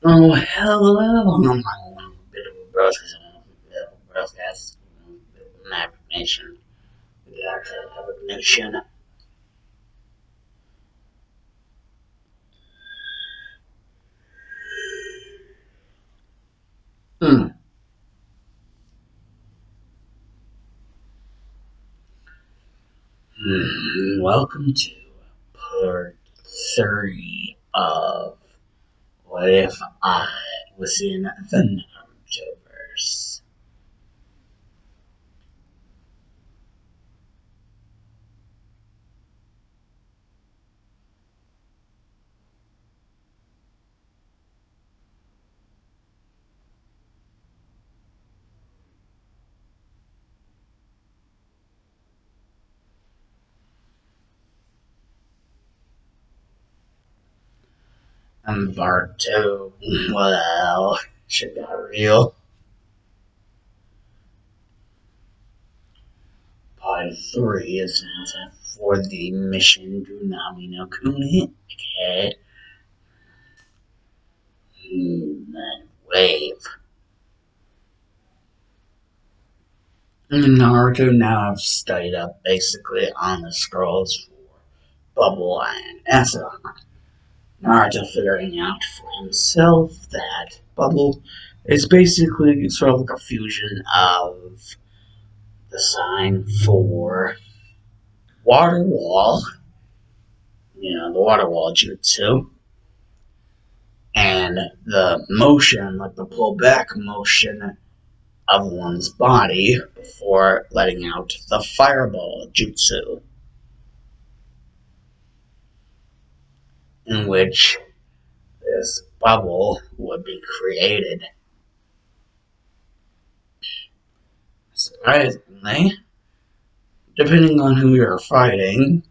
Oh, hello. I'm on a bit of a broadcast, navigation. We got to have a connection. Hmm. Welcome to part 3 of What If I Was in the Naruto-Verse. And part 2, well, shit got real. Part 3 is for the mission Tsunami no Kuni. Okay. That wave. Naruto now have studied up basically on the scrolls for Bubble and Asa. Naruto figuring out for himself that Bubble is basically sort of like a fusion of the sign for Water Wall, the Water Wall Jutsu, and the motion, like the pull back motion of one's body before letting out the Fireball Jutsu, in which this bubble would be created. Surprisingly, depending on who you're fighting,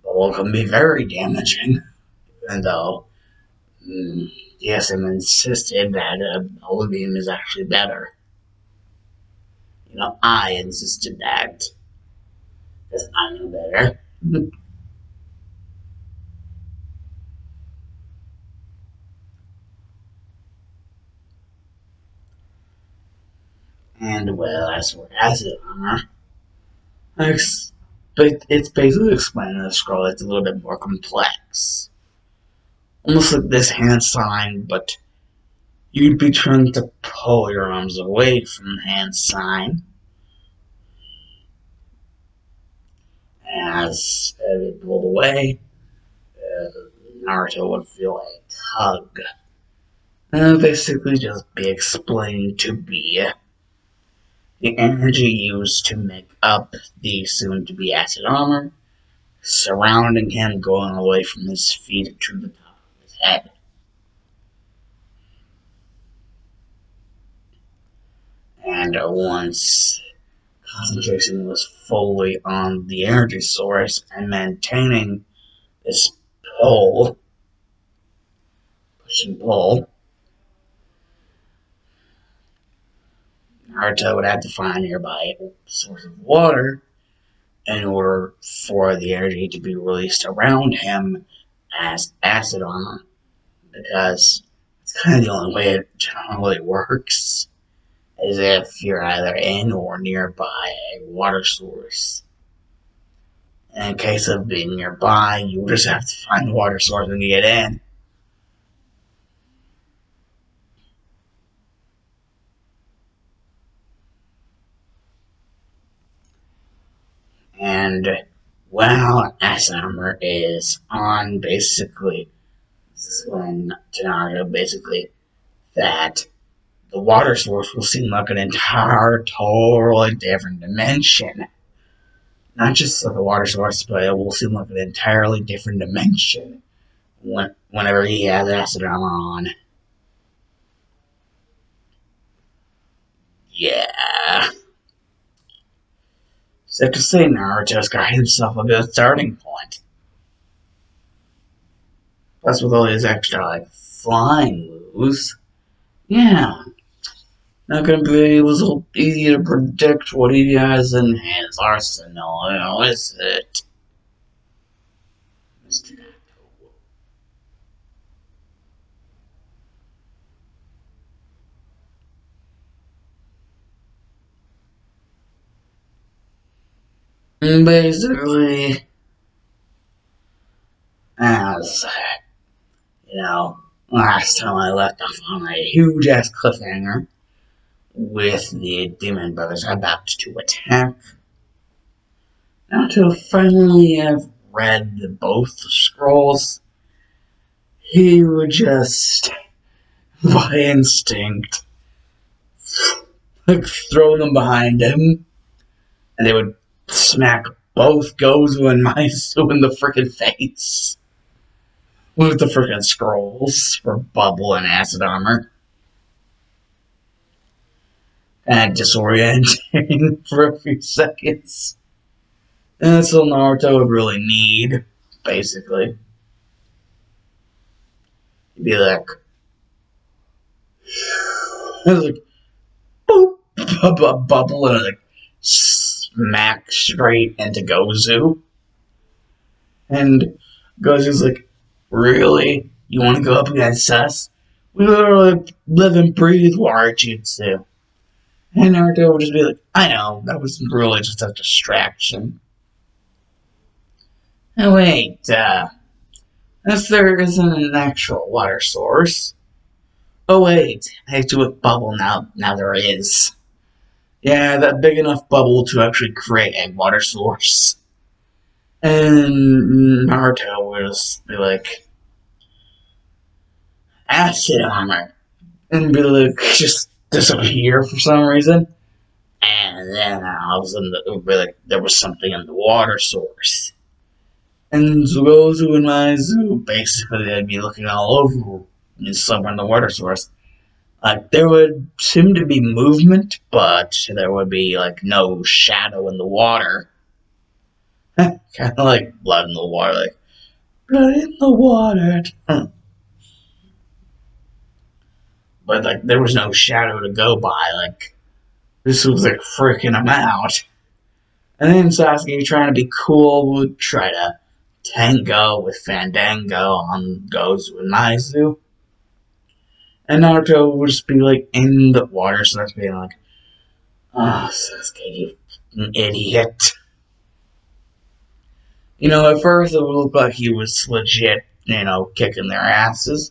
bubble can be very damaging, even though D.S.M insisted that Oblivion is actually better. I insisted that, because I know better. And well, as for acid armor, it's basically explaining the scroll. It's a little bit more complex. Almost like this hand sign, but you'd be trying to pull your arms away from the hand sign. As it pulled away, Naruto would feel a tug. And basically just be explained to be the energy used to make up the soon-to-be acid armor, surrounding him, going away from his feet to the top of his head. And once concentration was fully on the energy source and maintaining this pull, push and pull, Naruto would have to find a nearby source of water in order for the energy to be released around him as acid armor, because it's kind of the only way it generally works, is if you're either in or nearby a water source. In case of being nearby, you just have to find the water source when you get in. And while acid armor is on, basically, this is when Tanaga basically that the water source will seem like an entire, totally different dimension. Not just like a water source, but it will seem like an entirely different dimension whenever he has acid armor on. Yeah. So to say Naruto's got himself a good starting point. Plus with all his extra flying moves. Yeah. Not gonna be so easy to predict what he has in his arsenal, is it? Mr. Basically, as last time I left off on a huge ass cliffhanger with the Demon Brothers about to attack. Now to finally have read both scrolls, he would just, by instinct, like throw them behind him, and they would smack both Gozu and Maizu in the frickin' face with the frickin' scrolls for bubble and acid armor. And disorienting for a few seconds. And that's all Naruto would really need, basically. He'd be like, boop, bubble, and like smack straight into Gozu. And Gozu's like, really? You want to go up against us? We literally live and breathe water jutsu. And Naruto would just be like, I know, that was really just a distraction. Oh wait, if there isn't an actual water source. Oh wait, actually with bubble now there is. Yeah, that big enough bubble to actually create a water source. And Naruto would just be like, acid armor. And be like, just disappear for some reason. And then all of a sudden it would be like there was something in the water source. And Gozu and Maizu, basically, they'd be looking all over somewhere in the water source. Like, there would seem to be movement, but there would be, like, no shadow in the water. Kind of like blood in the water, like, blood in the water. But, like, there was no shadow to go by, like, this was, like, freaking him out. And then Sasuke, trying to be cool, would try to tango with Fandango on Gozu and Maizu. And Naruto would just be like in the water, starts being like, oh, Sasuke, you idiot. At first it would look like he was legit, kicking their asses,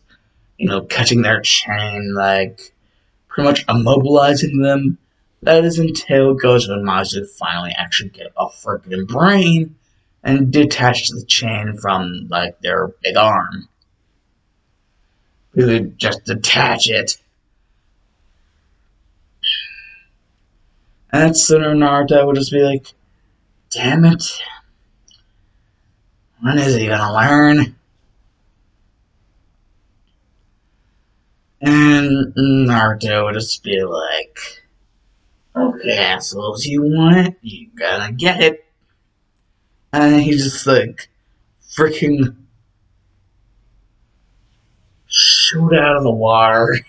cutting their chain, like, pretty much immobilizing them. That is until Gozu and Maizu finally actually get a freaking brain and detach the chain from, like, their big arm. We would just detach it. And that's sooner Naruto would just be like, damn it. When is he gonna learn? And Naruto would just be like, okay, assholes, you want it? You gotta get it. And he just, like, freaking shoot out of the water,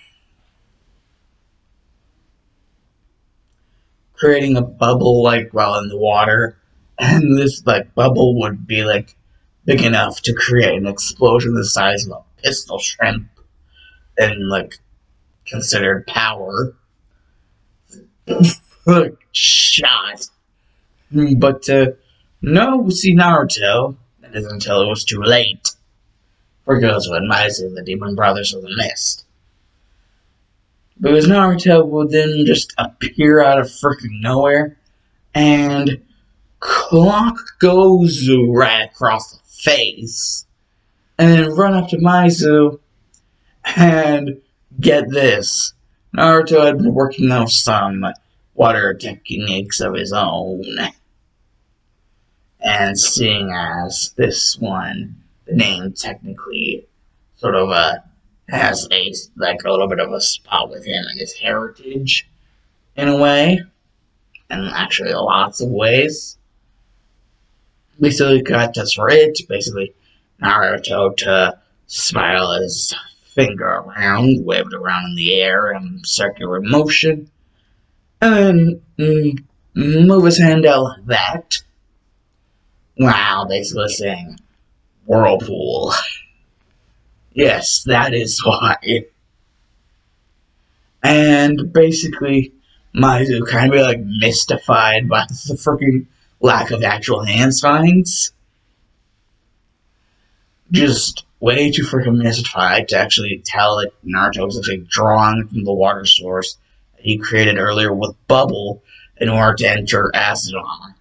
creating a bubble, like, while in the water. And this, like, bubble would be, like, big enough to create an explosion the size of a pistol shrimp and, like, considered power. Shot. But no, see Naruto, that is until it was too late. For Gozu and Maizu, the Demon Brothers of the Mist. Because Naruto would then just appear out of freaking nowhere and clock Gozu right across the face. And then run up to Maizu and get this. Naruto had been working on some water techniques of his own. And seeing as this one, the name technically sort of has a little bit of a spot with him and his heritage in a way, and actually lots of ways. Basically got just for it, basically Naruto to spiral his finger around, wave it around in the air in circular motion, and then move his hand out like that. Wow, basically saying whirlpool. Yes, that is why. And basically, Maizu kind of be like mystified by the freaking lack of actual hand signs. Just way too freaking mystified to actually tell that Naruto was actually drawing from the water source that he created earlier with Bubble in order to enter acid armor.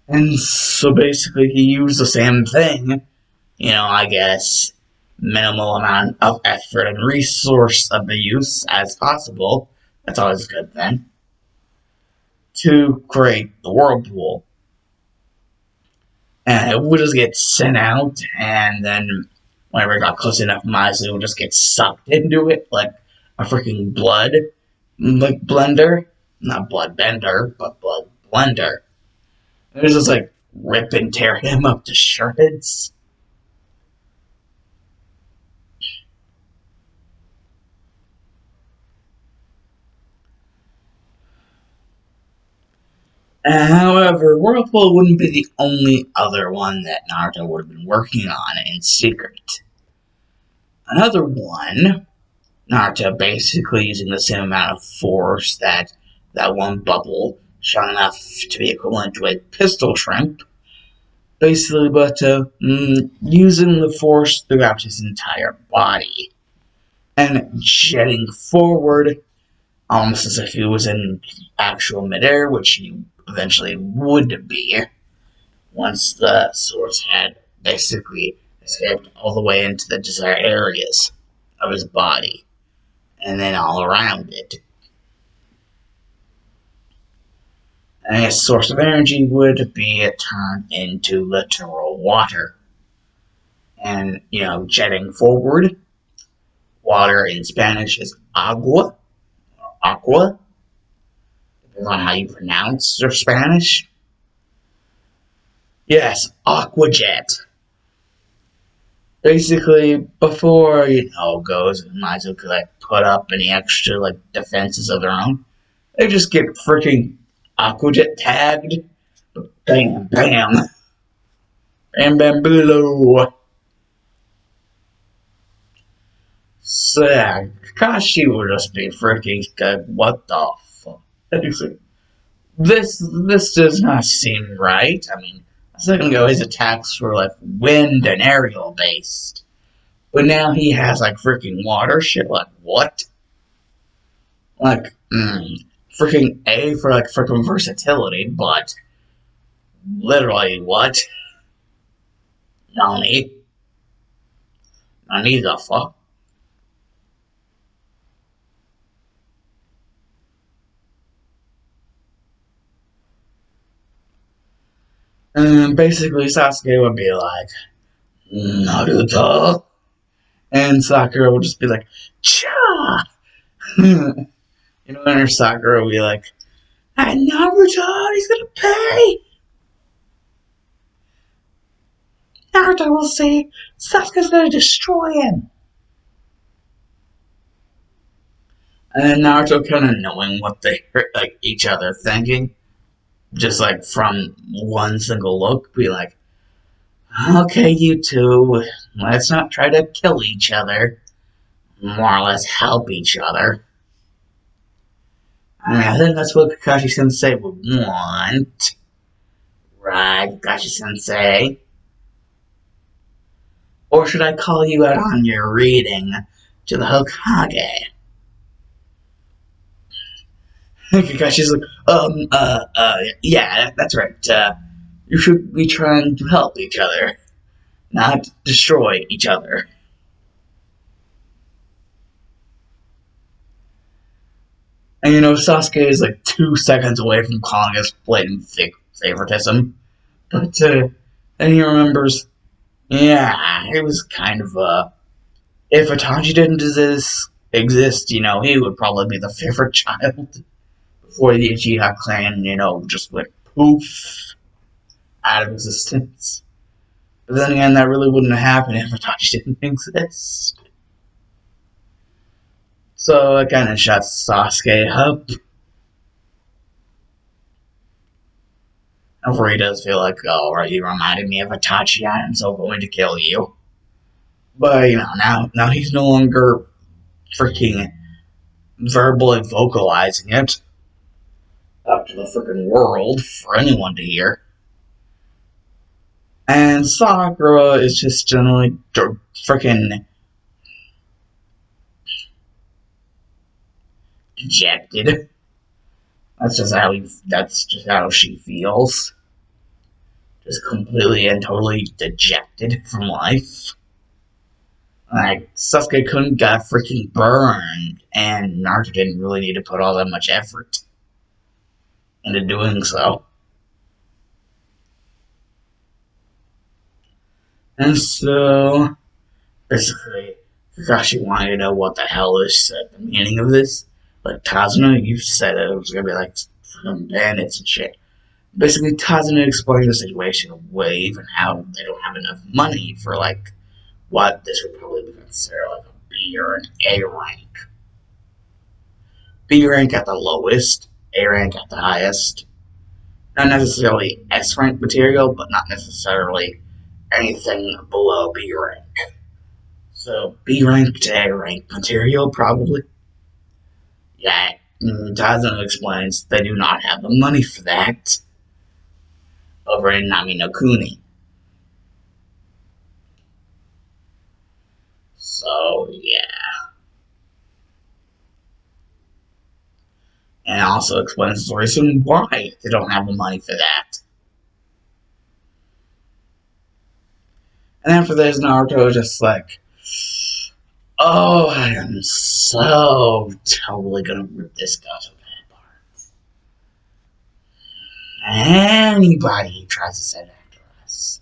And so basically he used the same thing, I guess, minimal amount of effort and resource of the use as possible. That's always a good thing. To create the whirlpool. And it would just get sent out, and then whenever it got close enough, Mizu would just get sucked into it like a freaking blood blender. Not blood bender, but blood blender. It was just like rip and tear him up to shreds. However, Whirlpool wouldn't be the only other one that Naruto would have been working on in secret. Another one, Naruto basically using the same amount of force that one bubble, strong enough to be equivalent to a pistol shrimp, basically, but using the force throughout his entire body. And jetting forward, almost as if he was in actual midair, which he eventually would be, once the source had basically escaped all the way into the desired areas of his body, and then all around it. And his source of energy would be turned into literal water. And, jetting forward, water in Spanish is agua, or aqua, depends on how you pronounce your Spanish. Yes, aqua jet. Basically, before, Goes and Mizu could, put up any extra, defenses of their own, they just get freaking Aquajet tagged. Bam, bam. Bam, bam, below. So, yeah, Kakashi would just be freaking good. What the fuck? This does not seem right. I mean, a second ago his attacks were, wind and aerial based. But now he has, freaking water shit. What? Freaking A for freaking versatility, but literally what? Nani? Nani the fuck? And basically Sasuke would be like, Naruto, and Sakura would just be like, Cha! And Sakura would be like, and Naruto, he's gonna pay! Naruto will see, Sasuke's gonna destroy him! And then Naruto kind of knowing what they each other thinking, just from one single look, be like, okay, you two, let's not try to kill each other, more or less help each other. I think that's what Kakashi Sensei would want. Right, Kakashi Sensei? Or should I call you out on your reading to the Hokage? Kakashi's like, yeah, that's right. You should be trying to help each other, not destroy each other. And Sasuke is 2 seconds away from calling us blatant favoritism. But then he remembers, yeah, it was kind of if Itachi didn't exist, he would probably be the favorite child before the Uchiha clan, just went poof out of existence. But then again, that really wouldn't happen if Itachi didn't exist. So it kind of shuts Sasuke up. Where he does feel like, oh, right, you reminded me of Itachi, I am so going to kill you. But, now he's no longer freaking verbally vocalizing it. up to the freaking world for anyone to hear. And Sakura is just generally freaking dejected. That's just how she feels. Just completely and totally dejected from life. Like, Sasuke couldn't got freaking burned, and Naruto didn't really need to put all that much effort into doing so. And so, basically, Kakashi wanted to know what the hell is the meaning of this. Like, Tazuna, you said it was gonna be like some bandits and shit. Basically, Tazuna explained the situation of Wave and how they don't have enough money for, like, what this would probably be considered like a B or an A rank. B rank at the lowest, A rank at the highest. Not necessarily S rank material, but not necessarily anything below B rank. So B rank to A rank material, probably. Yeah, Tazuna explains they do not have the money for that over in Nami no Kuni. So, yeah. And it also explains the reason why they don't have the money for that. And after this, Naruto is just like, oh, I am so totally gonna rip this guy to apart. Anybody who tries to set after us.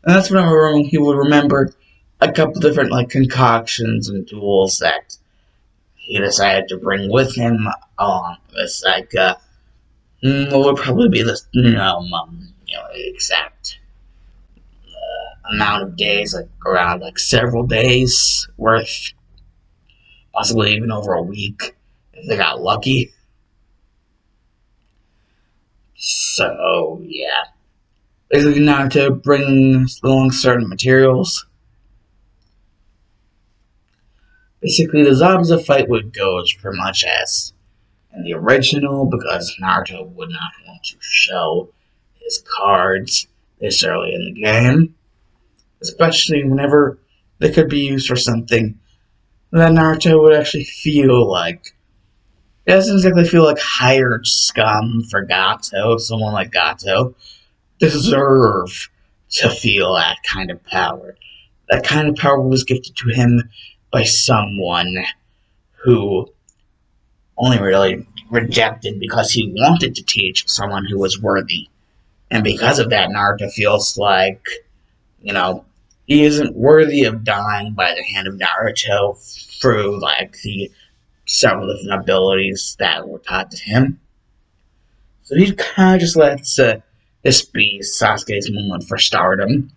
And that's whenever he would remember a couple different like concoctions and tools that he decided to bring with him along. It's like, what would probably be the exact amount of days, like around like several days worth, possibly even over a week if they got lucky. So yeah, basically Naruto brings along certain materials. Basically, the Zabuza fight would go as pretty much as in the original, because Naruto would not want to show his cards this early in the game, especially whenever they could be used for something that Naruto would actually feel like. It doesn't exactly feel like hired scum for Gato. Someone like Gato deserve to feel that kind of power. That kind of power was gifted to him by someone who only really rejected because he wanted to teach someone who was worthy. And because of that, Naruto feels like, he isn't worthy of dying by the hand of Naruto through, like, the several different abilities that were taught to him. So he kind of just lets this be Sasuke's moment for stardom.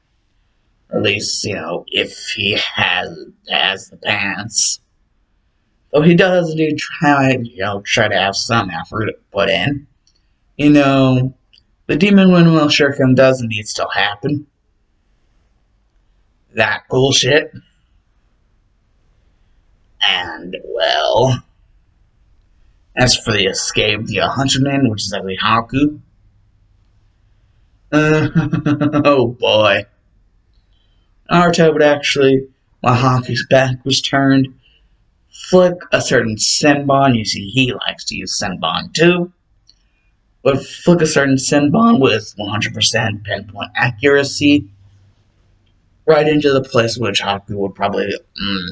Or at least, if he has the pants. Though he does try to have some effort put in. The Demon Windmill Shuriken does indeed still happen. That bullshit. And, well, as for the escape via Huntsman, which is actually Haku. Oh boy. Naruto would actually, while Haku's back was turned, flick a certain Senbon. You see, he likes to use Senbon too. But flick a certain Senbon with 100% pinpoint accuracy right into the place which Haku would probably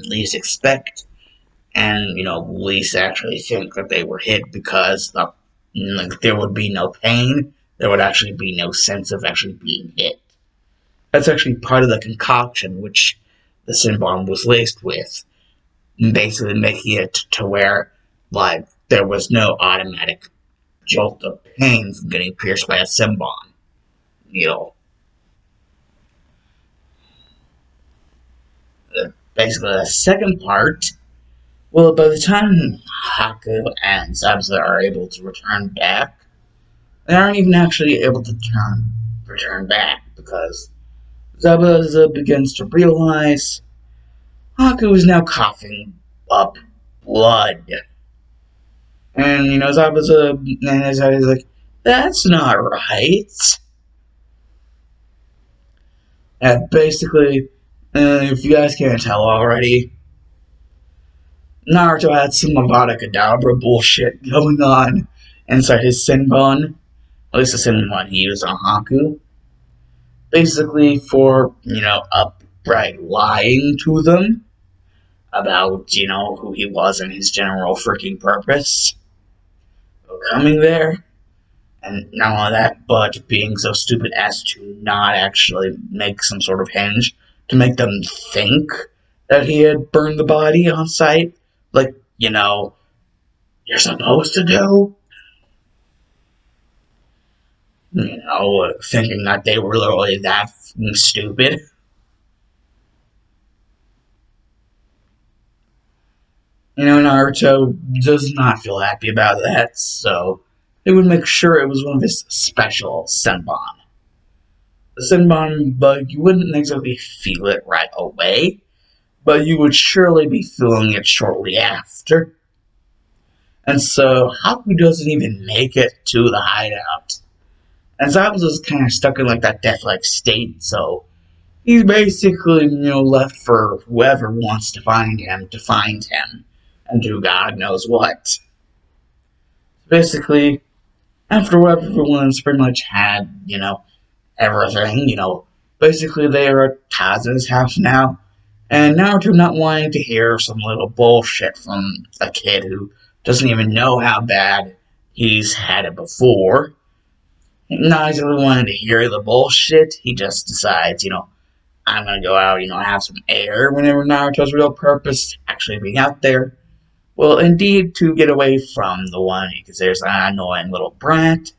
least expect, and least actually think that they were hit, because there would be no pain. There would actually be no sense of actually being hit. That's actually part of the concoction which the Senbon was laced with, basically making it to where, like, there was no automatic jolt of pain from getting pierced by a Senbon needle. Basically, the second part, well, by the time Haku and Zabuza are able to return back, they aren't even actually able to return back, because Zabuza begins to realize Haku is now coughing up blood. And, Zabuza, and his head is like, that's not right. And basically, if you guys can't tell already, Naruto had some Avada Kedavra bullshit going on inside his Senbon. At least the Senbon he used on Haku. Basically, for, upright lying to them about, who he was and his general freaking purpose of coming there. And not only that, but being so stupid as to not actually make some sort of hinge to make them think that he had burned the body on site. Like, you're supposed to do. Thinking that they were literally that stupid. Naruto does not feel happy about that, so he would make sure it was one of his special Senbon. The Senbon, but you wouldn't exactly feel it right away, but you would surely be feeling it shortly after. And so Haku doesn't even make it to the hideout. And Zabuza's kind of stuck in like that death-like state, so he's basically, left for whoever wants to find him, and do God knows what. Basically, after everyone's pretty much had, everything, basically they are at Kazu's house now, and Naruto not wanting to hear some little bullshit from a kid who doesn't even know how bad he's had it before. Not really wanting to hear the bullshit, he just decides, I'm gonna go out, have some air whenever Naruto's real purpose actually being out there. Well, indeed, to get away from the one he considers an annoying little brat,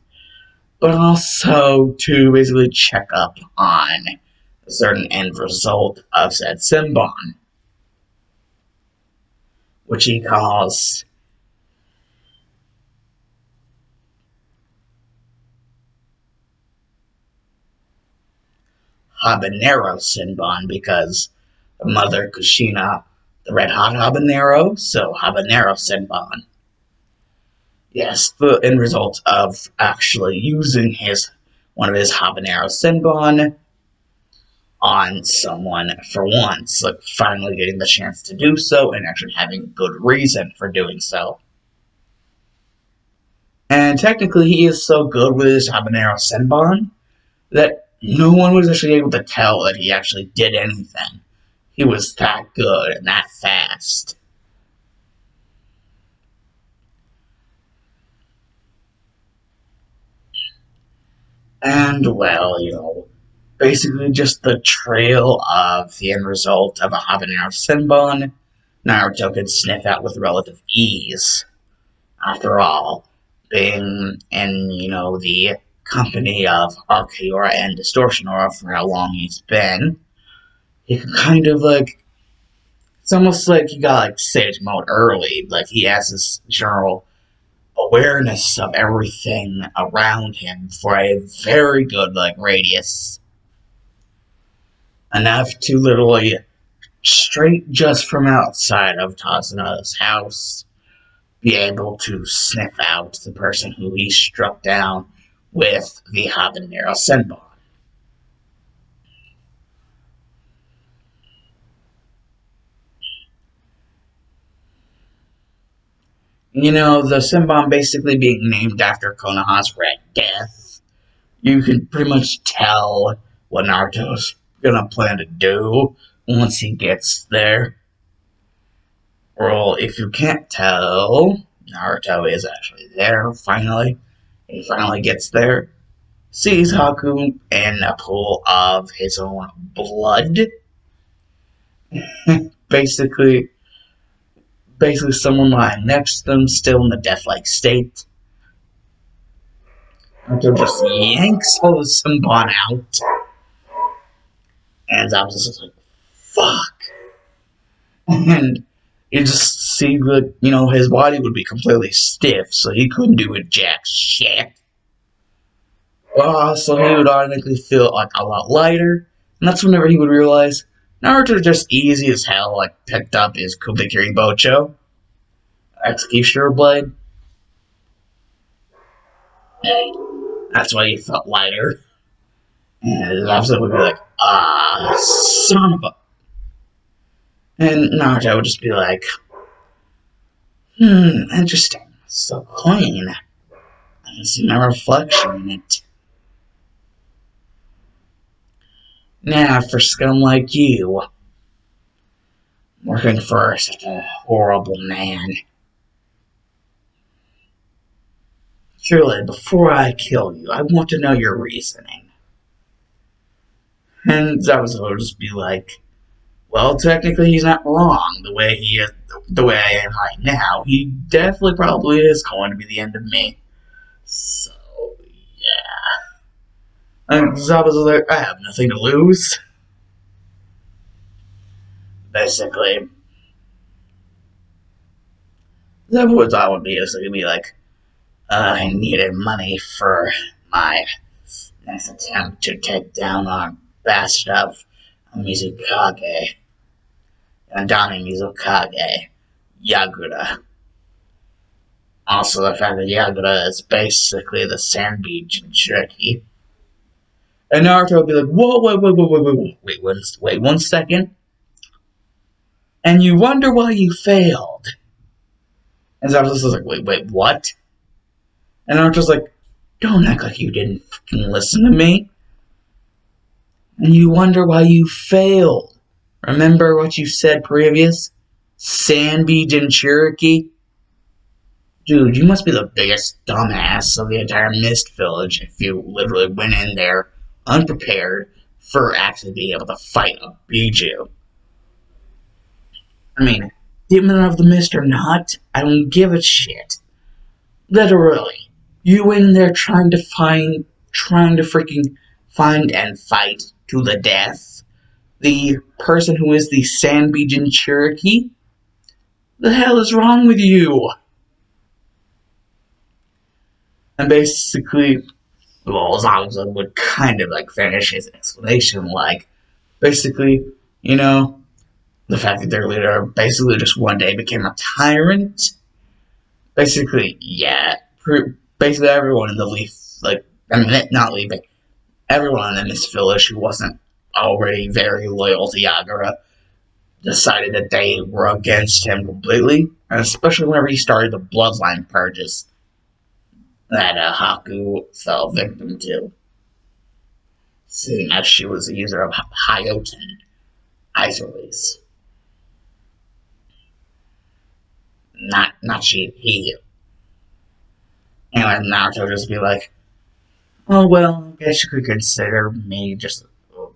but also to basically check up on a certain end result of said Senbon, which he calls Habanero Senbon, because Mother Kushina, the red hot habanero, so Habanero Senbon. Yes, the end result of actually using one of his Habanero Senbon on someone for once, like finally getting the chance to do so and actually having good reason for doing so. And technically, he is so good with his Habanero Senbon that no one was actually able to tell that he actually did anything. He was that good and that fast. And, well, basically just the trail of the end result of a habanero senbon, Naruto could sniff out with relative ease. After all, being in, the company of Archaeora and Distortionora for how long he's been, he can kind of, it's almost like he got, Sage Mode early. Like, he has this general awareness of everything around him for a very good, radius. Enough to literally, straight just from outside of Tasuna's house, be able to sniff out the person who he struck down with the habanero senbon. The senbon basically being named after Konoha's Red Death, you can pretty much tell what Naruto's gonna plan to do once he gets there. Well, if you can't tell, Naruto is actually there, finally. He finally gets there, sees Haku in a pool of his own blood. basically, someone lying next to them, still in the death-like state. Naruto just yanks all the Senbon out. And Zabuza's just like, fuck. And you just see that, his body would be completely stiff, so he couldn't do a jack shit. So he would automatically feel a lot lighter, and that's whenever he would realize Naruto just easy as hell, picked up his Kubikiri Bocho, Executioner Blade, That's why you felt lighter. And Zabuza would be like, son of a... And Naruto would just be like, interesting. So clean. I can see my reflection in it. Now for scum like you, working for such a horrible man. Surely, before I kill you, I want to know your reasoning. And Zabuza would just be like, well, technically he's not wrong. The way he is, the way I am right now, he definitely probably is going to be the end of me. So, yeah. And Zabuza's like, I have nothing to lose. Basically, Zabuza would basically be like, I needed money for my next attempt to take down our bastard of Mizukage, Andani Mizukage, Yagura. Also, the fact that Yagura is basically the Sand Beach in Shirky. And Naruto would be like, whoa, wait 1 second. And you wonder why you failed. And Zabuza's like, wait, what? And Naruto's like, don't act like you didn't fucking listen to me. And you wonder why you failed. Remember what you said previous? Sand Beach and Cherokee? Dude, you must be the biggest dumbass of the entire Mist Village if you literally went in there unprepared for actually being able to fight a Biju. I mean, Demon of the Mist or not, I don't give a shit. Literally. You went in there trying to freaking find and fight to the death the person who is the Sand Beach in Cherokee? The hell is wrong with you? And basically, well, Zabuza would kind of like finish his explanation like, basically, you know, the fact that their leader basically just one day became a tyrant. Basically, yeah. Basically, everyone in the Leaf, like, I mean, not leaving, everyone in this village who wasn't already very loyal to Yagura decided that they were against him completely, and especially whenever he started the bloodline purges that Haku fell victim to, seeing as she was a user of Hyoten ice release. Not she, he. And Naruto just be like, oh, well, I guess you could consider me just,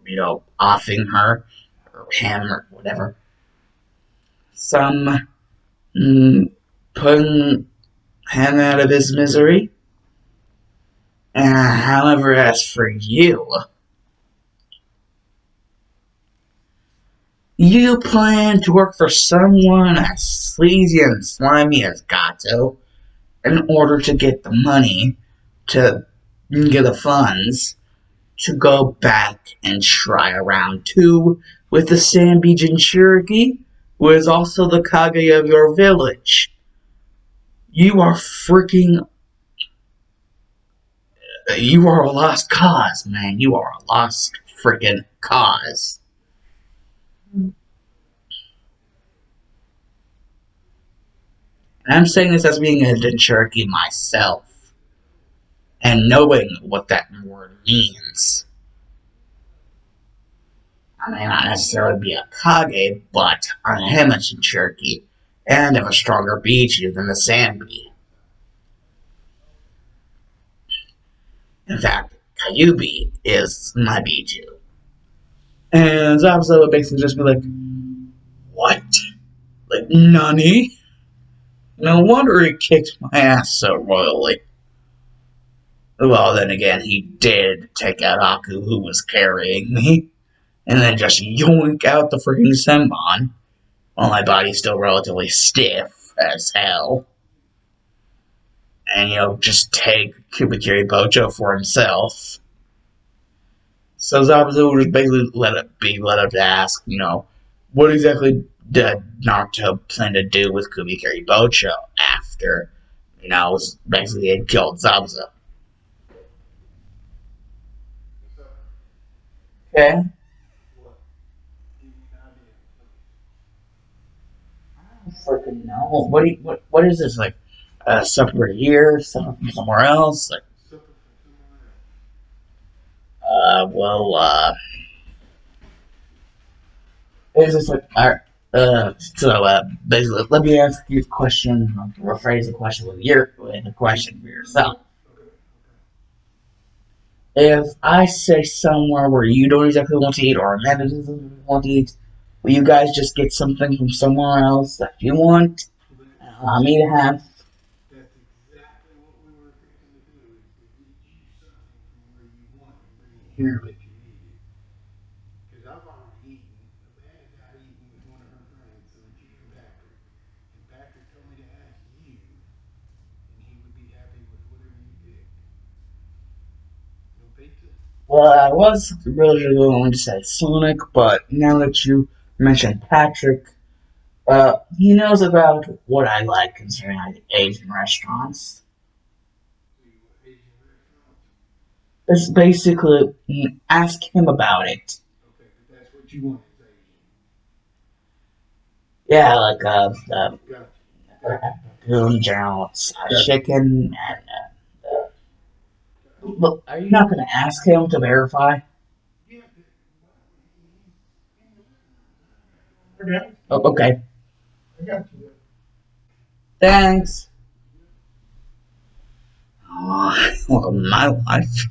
you know, offing her, or him, or whatever. Some, putting him out of his misery. However, as for you, you plan to work for someone as sleazy and slimy as Gato in order to get the money to get the funds to go back and try a round 2 with the Sand Beach and Cherokee, who is also the Kage of your village. You are a lost cause, man. You are a lost freaking cause. And I'm saying this as being a Cherokee myself, and knowing what that word means. I may not necessarily be a Kage, but I am a Cherokee, and have a stronger Biju than the Sand Bee. In fact, Kyubi is my Biju. And Zabuza would basically just be like, what? Like, nani? No wonder he kicked my ass so royally. Well, then again, he did take out Aku, who was carrying me, and then just yoink out the freaking Senbon, while my body's still relatively stiff as hell. And, you know, just take Kubikiri Bocho for himself. So Zabuza would just basically let up to ask, you know, what exactly did Naruto plan to do with Kubikiri Bocho after, you know, basically had killed Zabuza. Okay. I don't freaking know. What is this like? Separate here, somewhere from somewhere else. Like, well, it's just like, basically, let me ask you a question. Rephrase the question with a question for yourself. If I say somewhere where you don't exactly want to eat, or Amanda doesn't want to eat, will you guys just get something from somewhere else that you want? Allow me to have. Here. Well, I was really going to say Sonic, but now that you mentioned Patrick, he knows about what I like concerning like Asian restaurants. It's basically ask him about it. Yeah, like Goon Jones, chicken, and look. Are you not going to ask him to verify? Oh, okay. Thanks. Well, my life.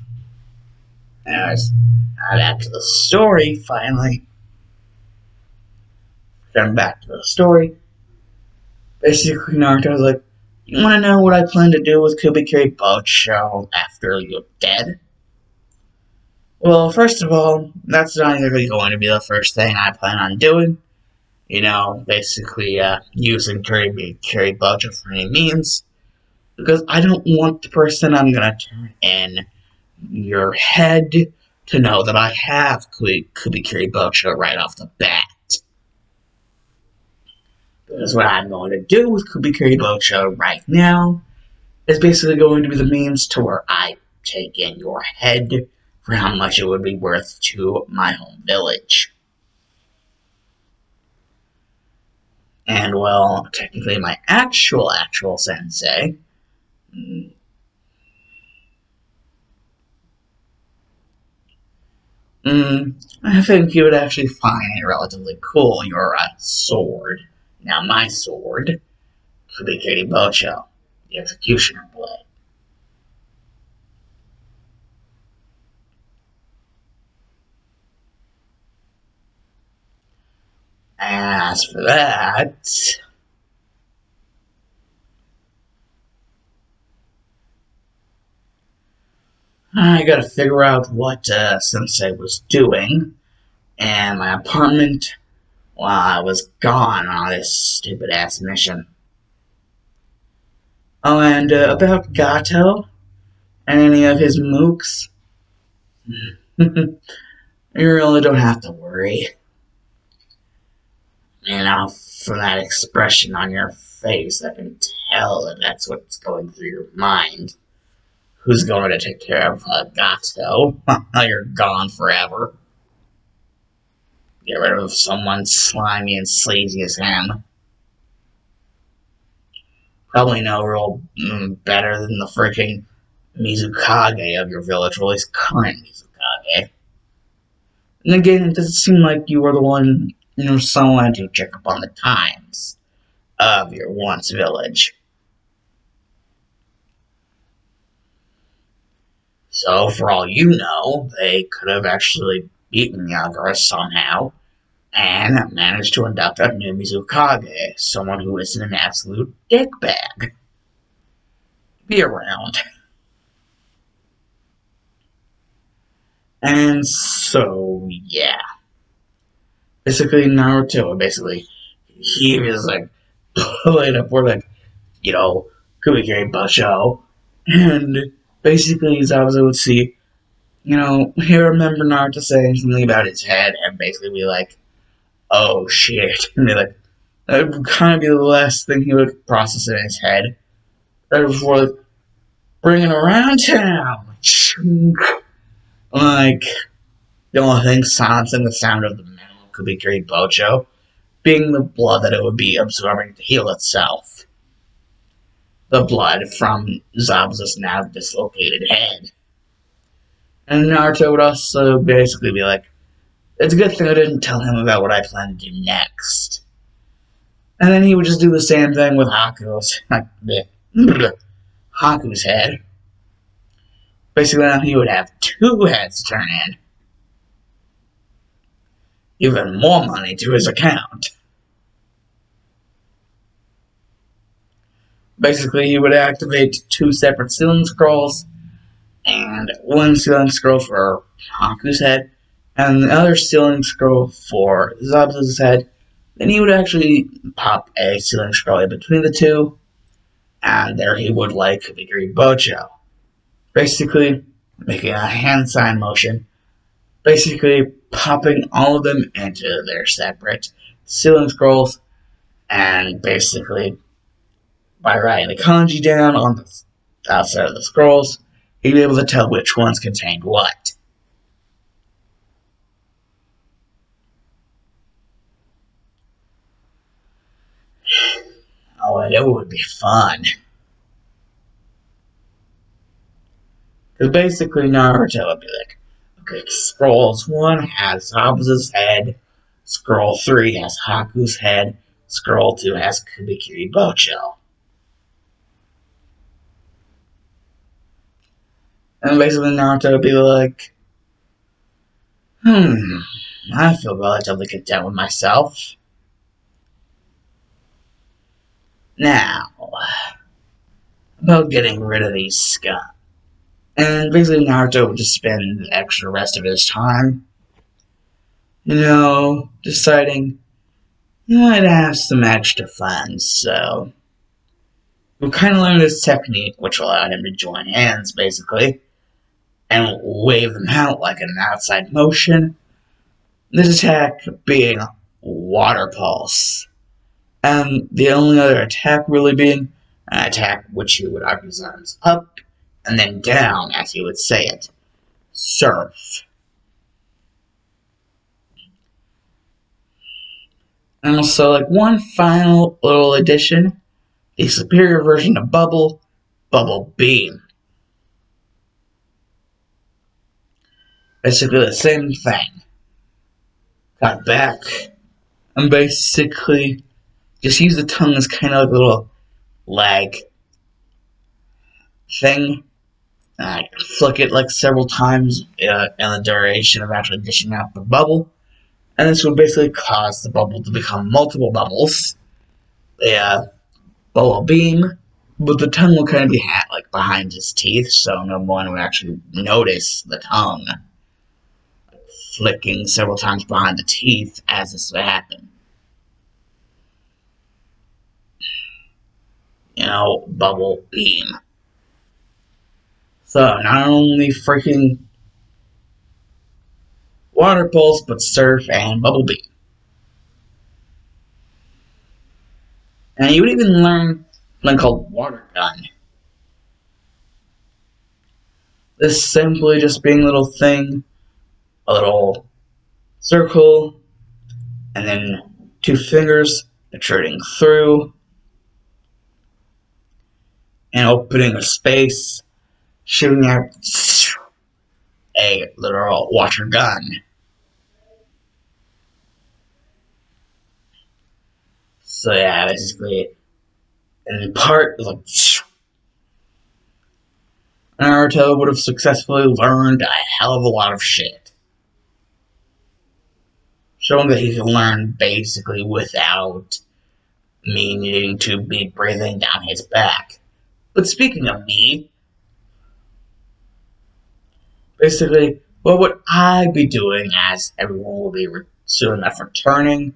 Anyways, back to the story. Finally, getting back to the story. Basically, Naruto's like, "You want to know what I plan to do with Kubikiri Bocho after you're dead?" Well, first of all, that's not really going to be the first thing I plan on doing. Basically using Curry Bocho for any means. Because I don't want the person I'm going to turn in your head to know that I have Kubikiri Bocho right off the bat. Because what I'm going to do with Kubikiri Bocho right now is basically going to be the means to where I take in your head for how much it would be worth to my home village. And well, technically my actual sensei, I think you would actually find it relatively cool, your sword. Now my sword could be Katie Bocho, the executioner blade. As for that, I gotta figure out what Sensei was doing in my apartment while I was gone on this stupid ass mission. Oh, and about Gato and any of his mooks, you really don't have to worry. From that expression on your face, I can tell that that's what's going through your mind. Who's going to take care of Gato? You're gone forever. Get rid of someone slimy and sleazy as him. Probably no real better than the freaking Mizukage of your village, or at least current Mizukage. And again, it doesn't seem like you were the one, someone to check up on the times of your once village. So, for all you know, they could have actually beaten Yagura somehow and managed to induct a new Mizukage, someone who isn't an absolute dickbag. Be around. And so, yeah. Basically, Naruto, he was like, pulling up for like, Kubikiri Basho. And basically, Zabuza would see, he remember Naruto saying something about his head and basically be like, oh shit. And be like, that would kind of be the last thing he would process in his head. Right before like, bringing around town. Like, The only thing silencing the sound of the metal Kubikiri Bojo being the blood that it would be absorbing to heal itself. The blood from Zabuza's now dislocated head. And Naruto would also basically be like, it's a good thing I didn't tell him about what I plan to do next. And then he would just do the same thing with Haku's head. Basically, now he would have two heads to turn in. Even more money to his account. Basically, he would activate two separate ceiling scrolls, and one ceiling scroll for Haku's head, and the other ceiling scroll for Zabuza's head. Then he would actually pop a ceiling scroll in between the two, and there he would like Kubikiri Bojo. Basically, making a hand sign motion, basically popping all of them into their separate ceiling scrolls, and basically by writing the kanji down on the outside of the scrolls, he'd be able to tell which ones contained what. Oh, it would be fun. Because basically Naruto would be like, okay, scrolls 1 has Zabuza's head, scroll 3 has Haku's head, scroll 2 has Kubikiri Bojo. And basically Naruto would be like, I feel relatively content with myself. Now, about getting rid of these scum. And basically Naruto would just spend the extra rest of his time, deciding, I'd have some extra fun, so we kind of learned this technique, which allowed him to join hands, basically, and wave them out like an outside motion. This attack being Water Pulse, and the only other attack really being an attack which he would arc his arms up and then down, as he would say it. Surf. And also, one final little addition, the superior version of Bubble, Bubble Beam. Basically the same thing. Got back, and basically just use the tongue as kind of like a little lag thing. Flick it several times in the duration of actually dishing out the bubble. And this would basically cause the bubble to become multiple bubbles. Bubble beam, but the tongue will kind of be behind his teeth, so no one would actually notice the tongue flicking several times behind the teeth as this would happen. Bubble beam. So, not only freaking Water Pulse, but Surf and Bubble Beam. And you would even learn something called Water Gun. This simply just being a little thing, a little circle, and then 2 fingers protruding through, and opening a space, shooting out a literal water gun. So yeah, basically, in part, Naruto would have successfully learned a hell of a lot of shit. Showing that he can learn basically without me needing to be breathing down his back. But speaking of me, basically, what would I be doing as everyone will be soon enough returning?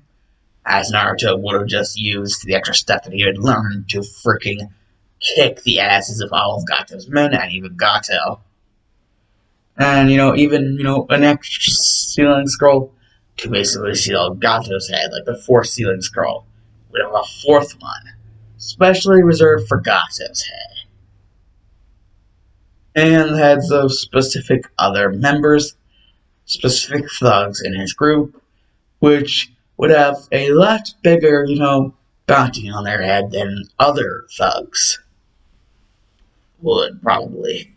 As Naruto would have just used the extra stuff that he had learned to freaking kick the asses of all of Gato's men and even Gato. And, even, an extra ceiling scroll to basically seal Gato's head, like the 4th ceiling scroll. We have a 4th one, specially reserved for Gato's head. And the heads of specific other members, specific thugs in his group, which would have a lot bigger, bounty on their head than other thugs would probably.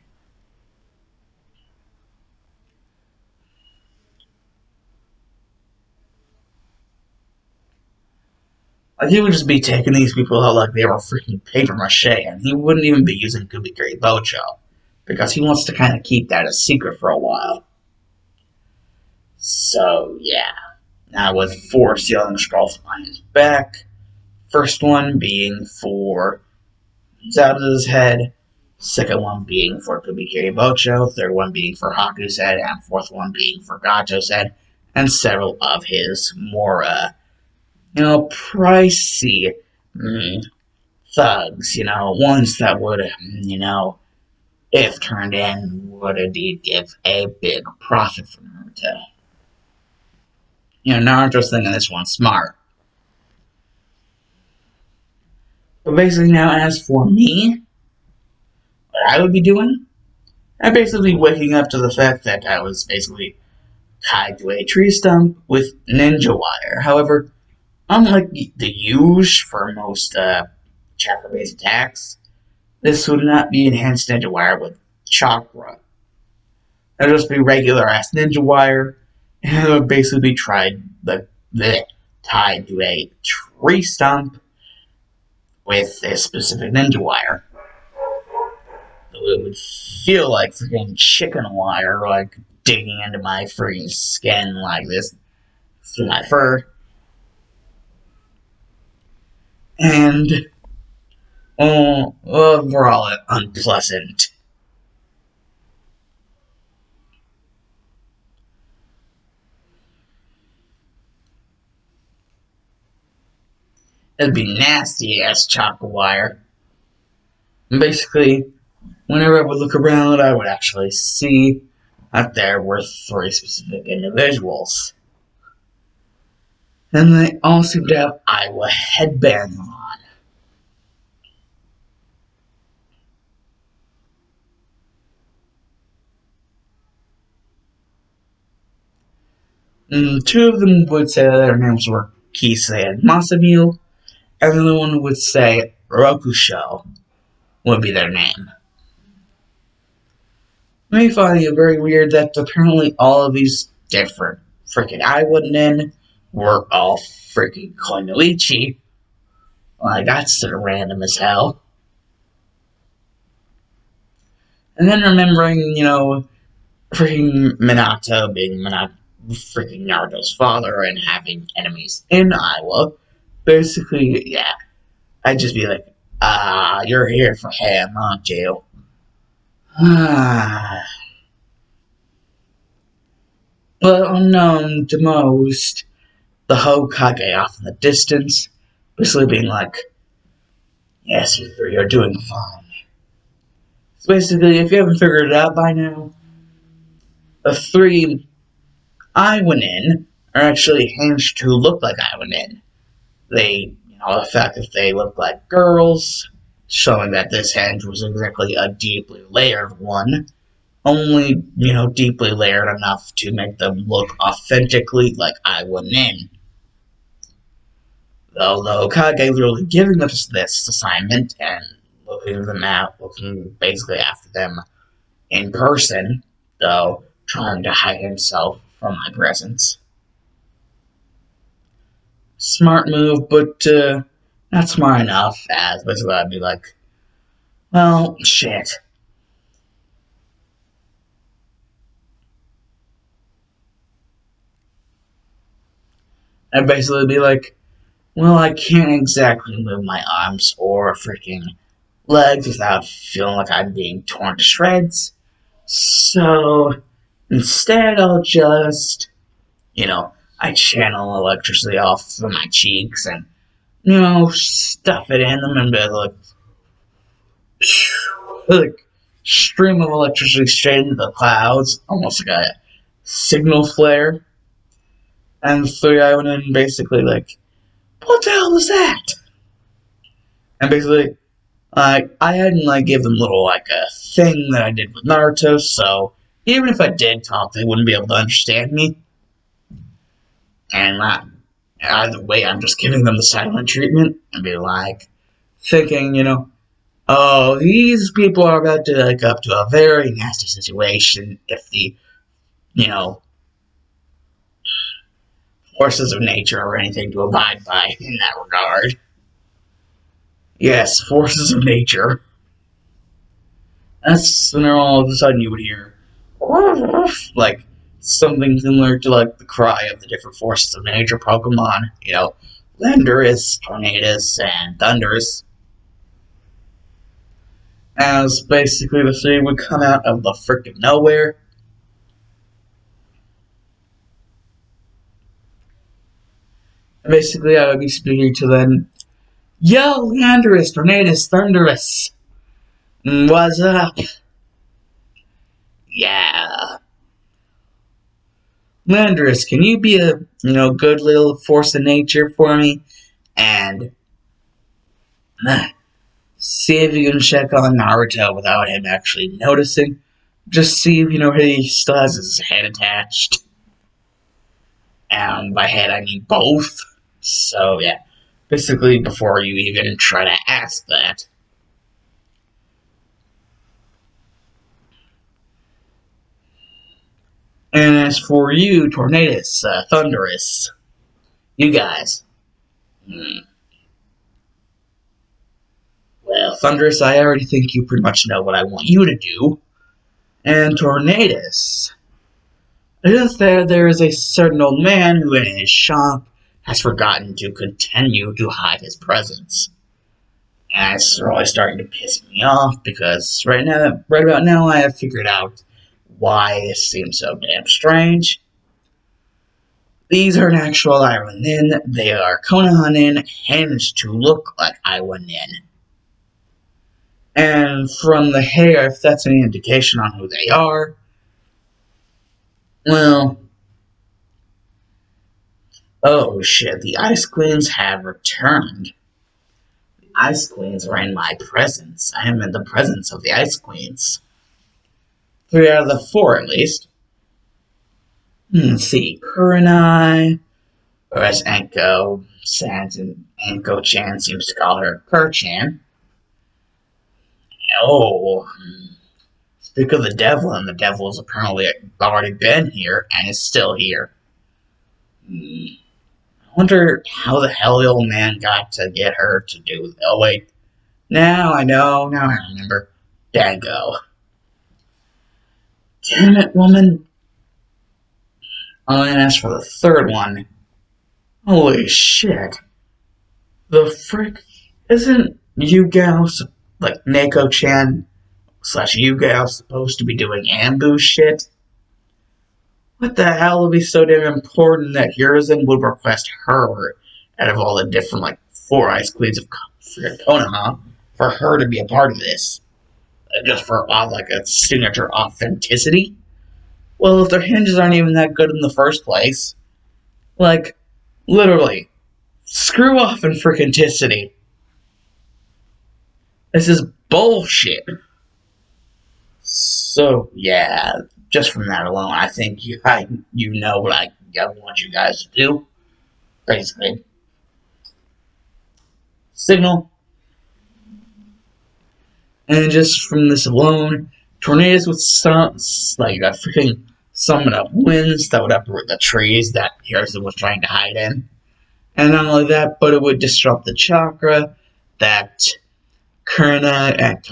Like, he would just be taking these people out like they were freaking paper mache, and he wouldn't even be using Kubikiri Bocho, because he wants to kind of keep that a secret for a while. So, yeah. Now, with 4 sealing scrolls on his back, first one being for Zada's head, second one being for Kubikiri Bocho, third one being for Haku's head, and fourth one being for Gato's head, and several of his more, pricey thugs, ones that would, if turned in, would indeed give a big profit for Naruto. Naruto's thinking this one's smart. But basically now, as for me, what I would be doing, I'd basically be waking up to the fact that I was basically tied to a tree stump with ninja wire. However, unlike the use for most chakra-based attacks, this would not be enhanced ninja wire with chakra. It would just be regular-ass ninja wire, and it would basically be tied to a tree stump with a specific ninja wire. It would feel like freaking chicken wire, like digging into my freaking skin like this through my fur. And overall unpleasant. It'd be nasty ass chakra wire. And basically, whenever I would look around, I would actually see that there were 3 specific individuals. And they all seemed to have Iowa headbands on. And 2 of them would say that their names were Kisei and Masamune, and the other one would say Rokusho would be their name. I find it very weird that apparently all of these different freaking Iowa nin were all freaking Konoichi. Like, that's sort of random as hell. And then remembering, freaking Minato being freaking Naruto's father and having enemies in Iowa, basically, yeah, I'd just be like, you're here for him, aren't you? But unknown to most, the Hokage off in the distance, basically being like, yes, you 3 are doing fine. So basically, if you haven't figured it out by now, the 3 Iwanin are actually hinged to look like Iwanin. They, the fact that they look like girls, showing that this hinge was exactly a deeply layered one, only, deeply layered enough to make them look authentically like Iwanin. Though the Hokage literally giving them this assignment and looking basically after them in person, though trying to hide himself from my presence. Smart move, but not smart enough, as basically I'd be like, well, shit. I'd basically be like, well, I can't exactly move my arms or freaking legs without feeling like I'm being torn to shreds. So instead, I'll just, I channel electricity off of my cheeks and, stuff it in them and be like stream of electricity straight into the clouds, almost like a signal flare. And so I went in basically like, what the hell was that? And basically, I hadn't give them little a thing that I did with Naruto, so Even if I did talk, they wouldn't be able to understand me. And either way, I'm just giving them the silent treatment and be like, thinking, oh, these people are about to like up to a very nasty situation if the, you know, forces of nature or anything to abide by in that regard. Yes, forces of nature. That's when all of a sudden you would hear like something similar to like the cry of the different forces of nature Pokemon. Landorus, Tornadus, and Thundurus. As basically the thing would come out of the frickin' nowhere. And basically, I would be speaking to them. Yo, Landorus, Tornadus, Thundurus. What's up? Yeah. Landorus, can you be a, good little force of nature for me? And see if you can check on Naruto without him actually noticing. Just see if, he still has his head attached. And by head, I mean both. So, yeah. Basically, before you even try to ask that. And as for you, Tornadus, Thundurus, you guys. Well, Thundurus, I already think you pretty much know what I want you to do. And Tornadus, just there is a certain old man who in his shop has forgotten to continue to hide his presence. And it's really starting to piss me off because right about now, I have figured out why this seems so damn strange. These are an actual Iron Nin. They are Konoha Nin, hinged to look like Iowa Nin. And from the hair, if that's any indication on who they are, well, oh shit, the Ice Queens have returned. The Ice Queens are in my presence. I am in the presence of the Ice Queens. 3 out of the 4, at least. Let's see, Kurenai, or as Anko-chan seems to call her, Kur-chan. Oh, speak of the devil, and the devil has apparently already been here and is still here. I wonder how the hell the old man got to get her to do. Oh wait, now I know. Now I remember. Dango. Damn it, woman. And as for the third one, holy shit. The frick isn't Yugao like Neko-chan / Yugao supposed to be doing ambush shit? What the hell would be so damn important that Hiruzen would request her out of all the different, 4 Ice Queens of Konoha for her to be a part of this? Just for, a signature authenticity? Well, if their hinges aren't even that good in the first place, literally, screw off and freaking-ticity. This is bullshit. So, yeah, just from that alone, I think you know what I want you guys to do. Basically. Signal. And just from this alone, tornadoes would a freaking summon up winds that would uproot the trees that Harrison was trying to hide in. And not only that, but it would disrupt the chakra that Kurna and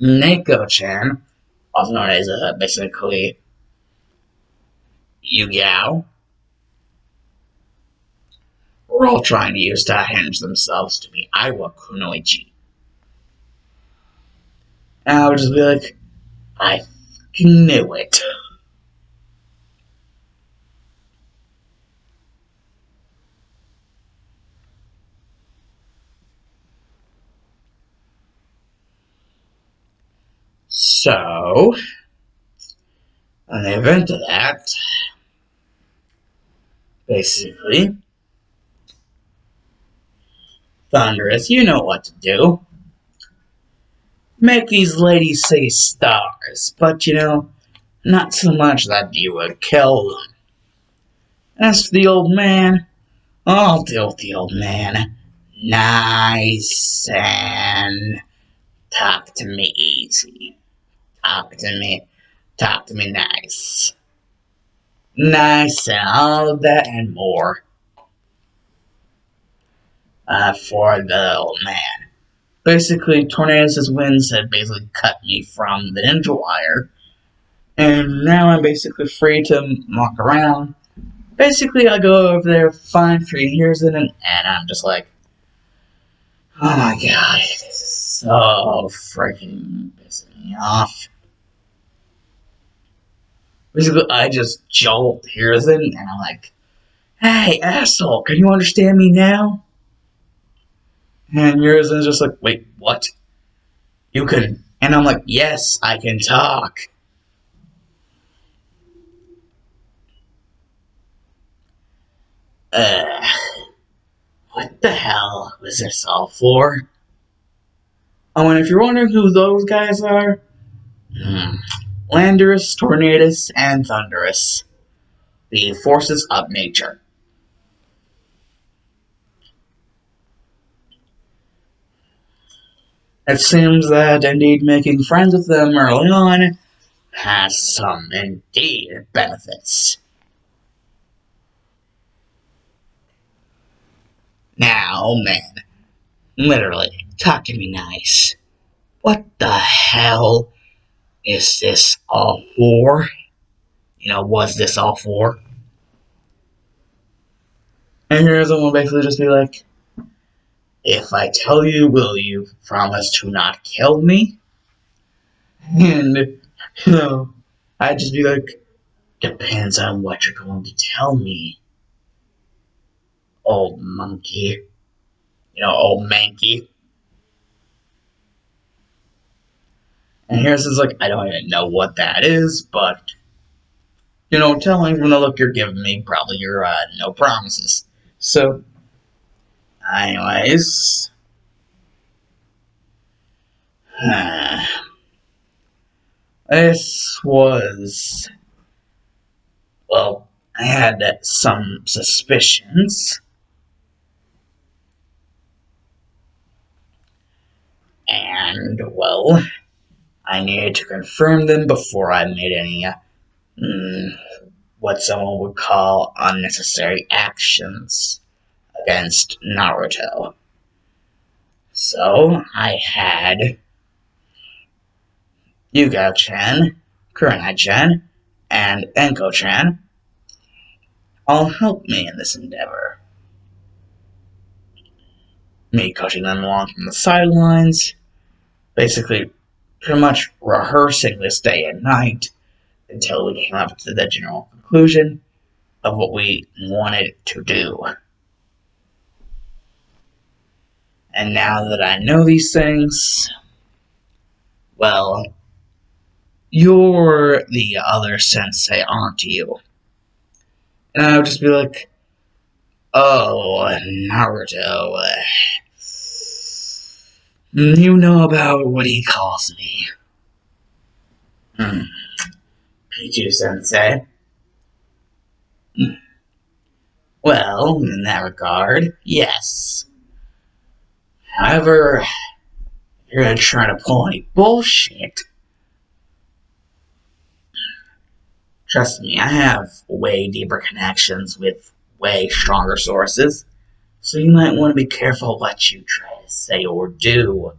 Neko-chan, also known as basically Yu-Gi-Oh, were all trying to use to hinge themselves to be Aiwa Kunoichi. And I would just be like, I knew it. So, in the event of that, basically, Thunderous, you know what to do. make these ladies say stars, but not so much that you would kill them. As for the old man, I'll deal with the old man. Nice and talk to me easy. Talk to me. Talk to me nice. Nice and all of that and more. For the old man. Basically, Tornadoes' winds had basically cut me from the ninja wire. And now I'm basically free to walk around. Basically, I go over there, find 3 years in it, and I'm just like, oh my god, this is so freaking pissing me off. Basically, I just jolt Hiruzen, and I'm like, hey, asshole, can you understand me now? And Hiruzen's just like, wait, what? You can... And I'm like, yes, I can talk. What the hell was this all for? Oh, and if you're wondering who those guys are, Landorus, Tornadus, and Thunderous, the forces of nature. It seems that indeed making friends with them early on has some indeed benefits. Now, man, literally, talk to me nice. What the hell is this all for? Was this all for? And here's the one basically just be like, if I tell you, will you promise to not kill me? And, I'd just be like, depends on what you're going to tell me, old monkey. Old manky. And here's this like, I don't even know what that is, but, telling from the look you're giving me, probably you're, no promises. So, anyways, this was, well, I had some suspicions. And, well, I needed to confirm them before I made any, what someone would call unnecessary actions against Naruto. So, I had Yugo-chan, Kurenai-chan, and Enko-chan all help me in this endeavor. Me coaching them along from the sidelines, basically pretty much rehearsing this day and night until we came up to the general conclusion of what we wanted to do. And now that I know these things, well, you're the other sensei, aren't you? And I would just be like, oh, Naruto, you know about what he calls me. Pichu-sensei. Well, in that regard, yes. However, if you're trying to pull any bullshit, trust me, I have way deeper connections with way stronger sources, so you might want to be careful what you try to say or do.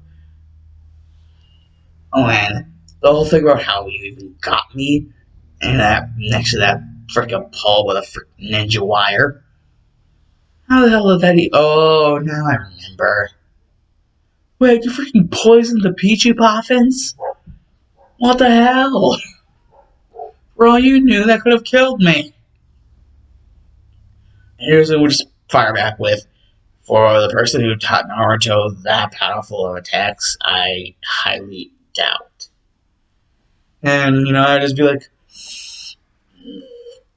Oh, and the whole thing about how you even got me and next to that frickin' pole with a frickin' ninja wire. How the hell did that Oh, now I remember. Wait, you freaking poisoned the Peachy Poffins? What the hell? For all you knew, that could have killed me. And here's what we'll just fire back with. For the person who taught Naruto that powerful of attacks, I highly doubt. And, I'd just be like,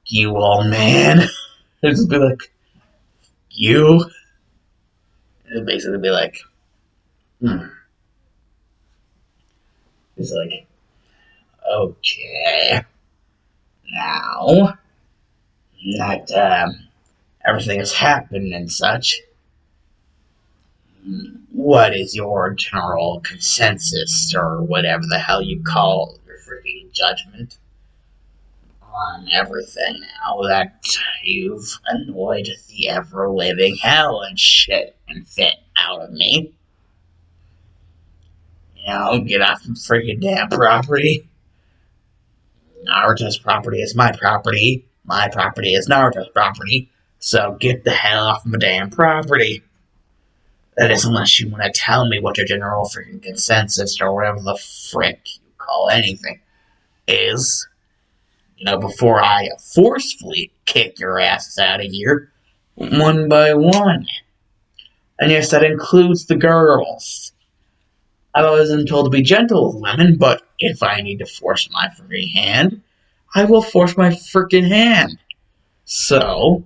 you old man. I'd just be like, you? It'd basically be like, He's like, okay, now that everything has happened and such, what is your general consensus, or whatever the hell you call your freaking judgment on everything now that you've annoyed the ever-living hell and shit and fit out of me? You know, get off the freaking damn property. Naruto's property is my property. My property is Naruto's property. So get the hell off my damn property. That is, unless you want to tell me what your general freaking consensus, or whatever the frick you call anything, is. You know, before I forcefully kick your asses out of here, one by one. And yes, that includes the girls. I've always been told to be gentle with women, but if I need to force my free hand, I will force my freaking hand. So,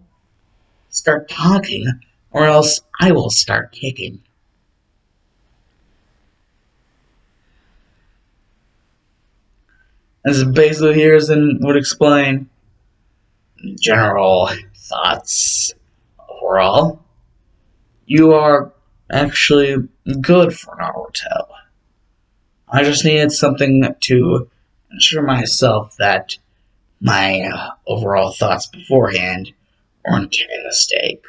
start talking, or else I will start kicking. As basically Harrison would explain, general thoughts overall, you are actually good for Naruto. I just needed something to ensure myself that my overall thoughts beforehand weren't a mistake.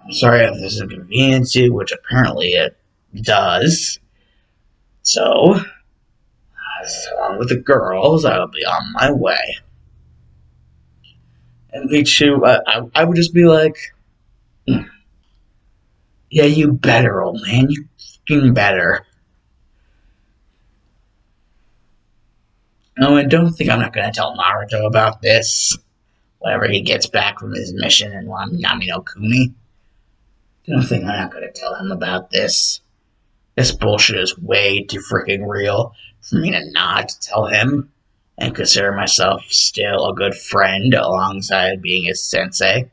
I'm sorry if this inconvenienced you, which apparently it does. So, along with the girls, I'll be on my way. And Pichu, I would just be like, yeah, you better, old man, you fucking better. Oh, and don't think I'm not going to tell Naruto about this whenever he gets back from his mission in Nami no Kuni. Don't think I'm not going to tell him about this. This bullshit is way too freaking real for me to not tell him and consider myself still a good friend alongside being his sensei,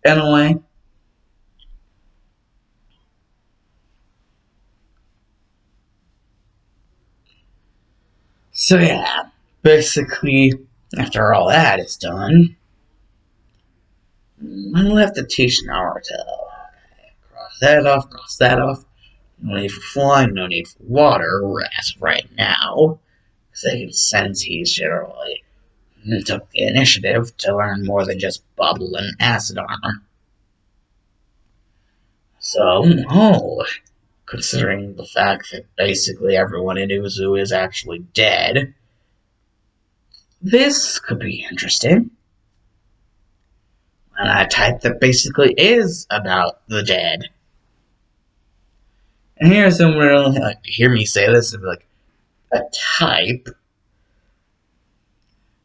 in a way. So yeah, basically, after all that is done, I'm left to teach Naruto. Cross that off, cross that off. No need for flying, no need for water, as of right now, because I can sense he's generally took the initiative to learn more than just bubble and acid armor. So, considering the fact that basically everyone in Uzu is actually dead, this could be interesting. And a type that basically is about the dead. And here's someone like hear me say this and be like, a type,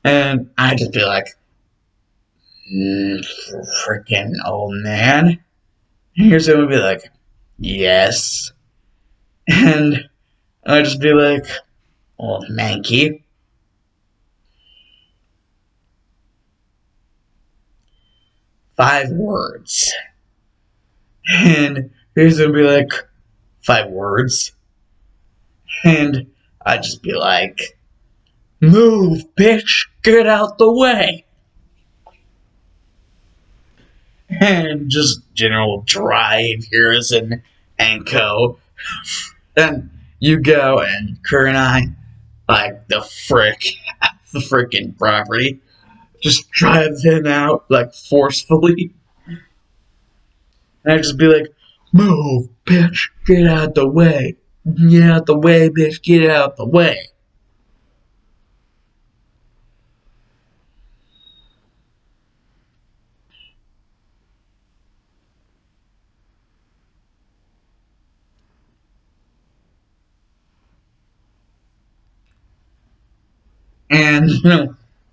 and I'd just be like, freaking old man. And here's someone be like, yes. And I'd just be like, old manky. 5 words. And here's someone be like, 5 words. And I'd just be like, move, bitch, get out the way. And just general drive Harrison and Co. Then you go and Kurenai, like the frickin' property, just drives him out like forcefully. And I just be like, move, bitch, get out the way. Get out the way, bitch, get out the way. And,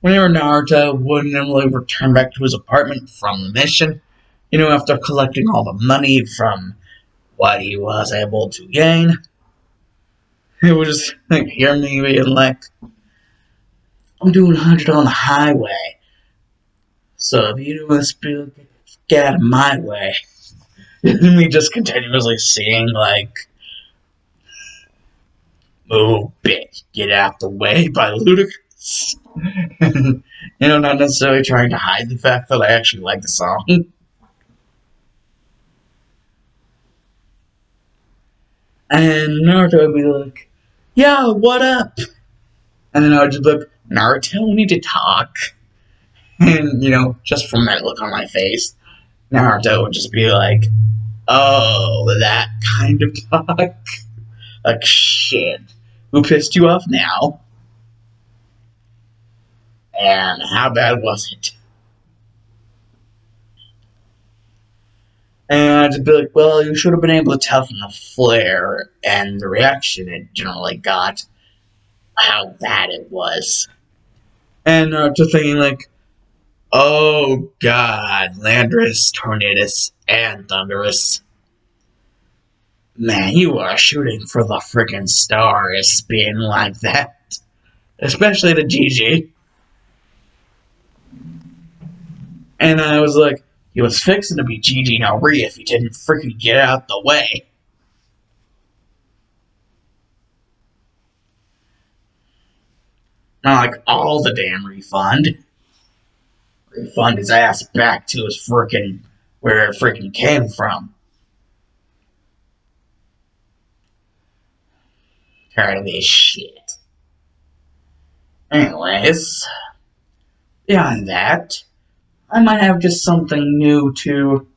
whenever Naruto would normally return back to his apartment from the mission, after collecting all the money from what he was able to gain, he would just hear me being like, I'm doing 100 on the highway. So if you do a spill, get out of my way. And me just continuously seeing, like, Move, bitch, get out the way by Ludacris. Not necessarily trying to hide the fact that I actually like the song. And Naruto would be like, "Yo, what up?" And then I would just be like, "Naruto, we need to talk." And, just from that look on my face, Naruto would just be like, "Oh, that kind of talk? Like, shit. Who pissed you off now? And how bad was it?" And I'd just be like, "Well, you should have been able to tell from the flare and the reaction it generally got how bad it was." And just thinking like, "Oh god, Landorus, Tornadus, and Thunderous. Man, you are shooting for the freaking stars being like that. Especially the GG." And I was like, he was fixing to be GG now if he didn't freaking get out the way. Not like all the damn refund. Refund his ass back to his freaking where it freaking came from. Tired of this shit. Anyways, beyond that, I might have just something new to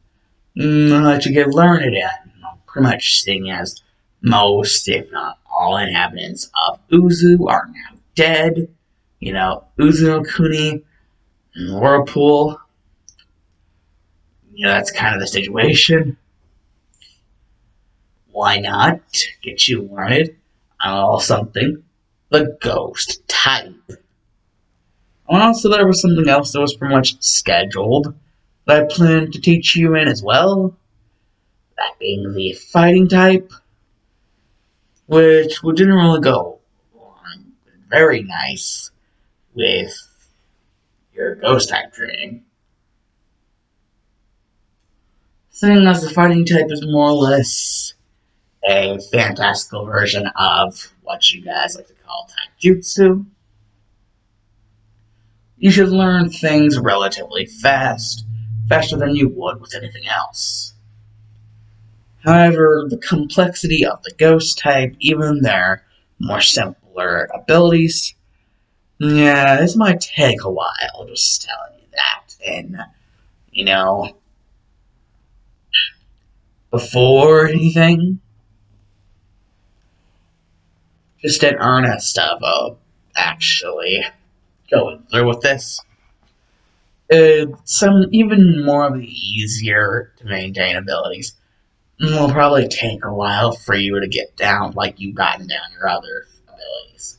let you get learned at. Pretty much seeing as most, if not all, inhabitants of Uzu are now dead. Uzu no Kuni and Whirlpool. That's kind of the situation. Why not get you learned on something? The ghost type. And also there was something else that was pretty much scheduled that I planned to teach you in as well. That being the fighting type, which would generally go very nice with your ghost type training. Seeing as the fighting type is more or less a fantastical version of what you guys like to call taijutsu, you should learn things relatively fast, faster than you would with anything else. However, the complexity of the ghost type, even their more simpler abilities, this might take a while, just telling you that. And, before anything, just in earnest of actually going through with this, some even more of the easier to maintain abilities will probably take a while for you to get down like you've gotten down your other abilities.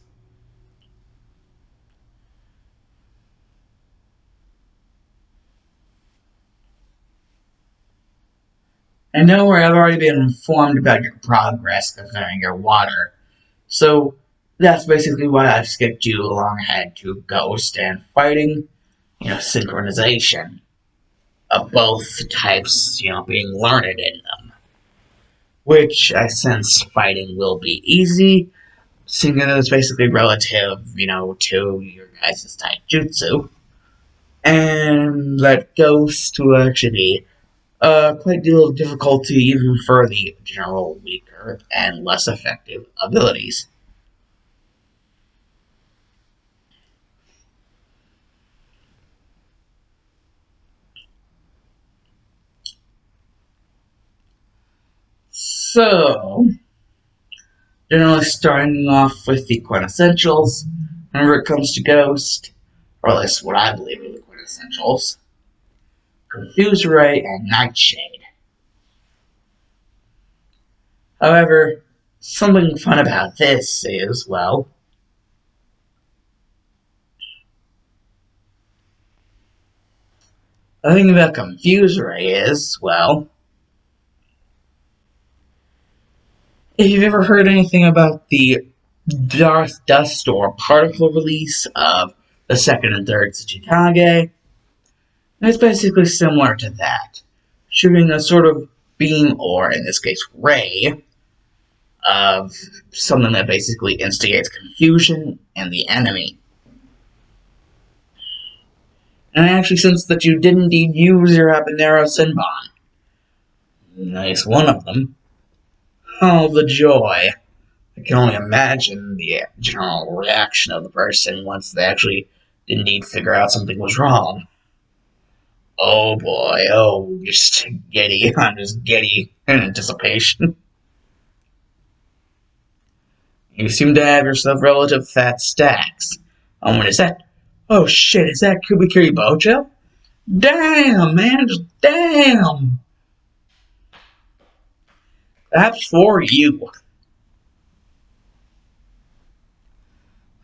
And know where I've already been informed about your progress concerning your water, so that's basically why I've skipped you along ahead to Ghost and Fighting, synchronization of both types, being learned in them. Which I sense Fighting will be easy, seeing as it's basically relative, to your guys' taijutsu. And that Ghost will actually be quite a deal of difficulty even for the general weaker and less effective abilities. So, generally starting off with the quintessentials whenever it comes to Ghost, or at least what I believe are the quintessentials: Confuse Ray and Nightshade. However, something fun about this is, well, the thing about Confuse Ray is, well, if you've ever heard anything about the dust or particle release of the second and third Tsuchikage, it's basically similar to that. Shooting a sort of beam, or in this case, ray, of something that basically instigates confusion in the enemy. And I actually sense that you did indeed use your habanero Sinbon. Nice one of them. Oh, the joy. I can only imagine the general reaction of the person once they actually did indeed figure out something was wrong. Oh boy, oh, just giddy. I'm just giddy in anticipation. You seem to have yourself relative fat stacks. What is that? Oh shit, is that Kubikiri Bojo? Damn, man, just damn! That's for you.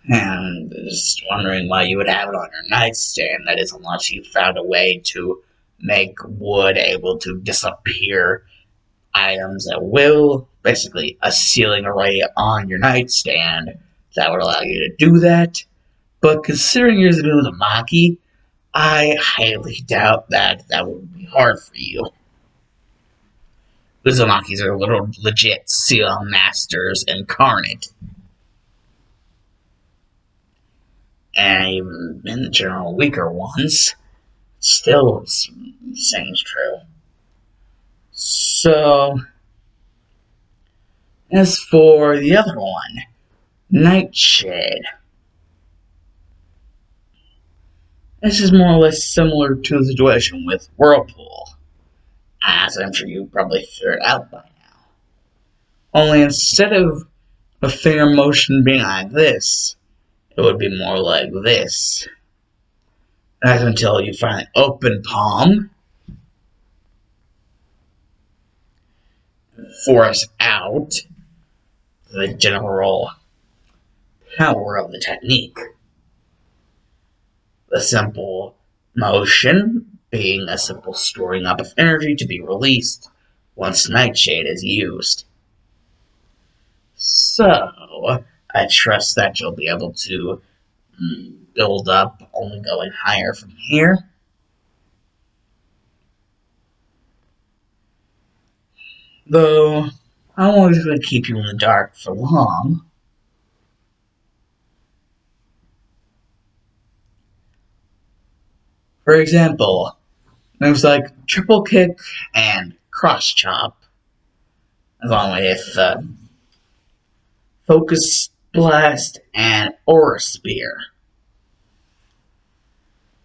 And just wondering why you would have it on your nightstand. That is, unless you found a way to make wood able to disappear items at will. Basically, a ceiling array on your nightstand that would allow you to do that. But considering you're using Uzumaki, I highly doubt that that would be hard for you. Uzumakis are little legit seal masters incarnate. And even in the general weaker ones, still seems true. So, as for the other one, Nightshade. This is more or less similar to the situation with Whirlpool, as I'm sure you probably figured out by now. Only instead of a finger motion being like this, it would be more like this. That's until you finally open palm, force out the general power of the technique. The simple motion being a simple storing up of energy to be released once Nightshade is used. So, I trust that you'll be able to build up, only going higher from here. Though, I won't going to keep you in the dark for long. For example, moves like triple kick and cross chop, along with focus blast and aura spear.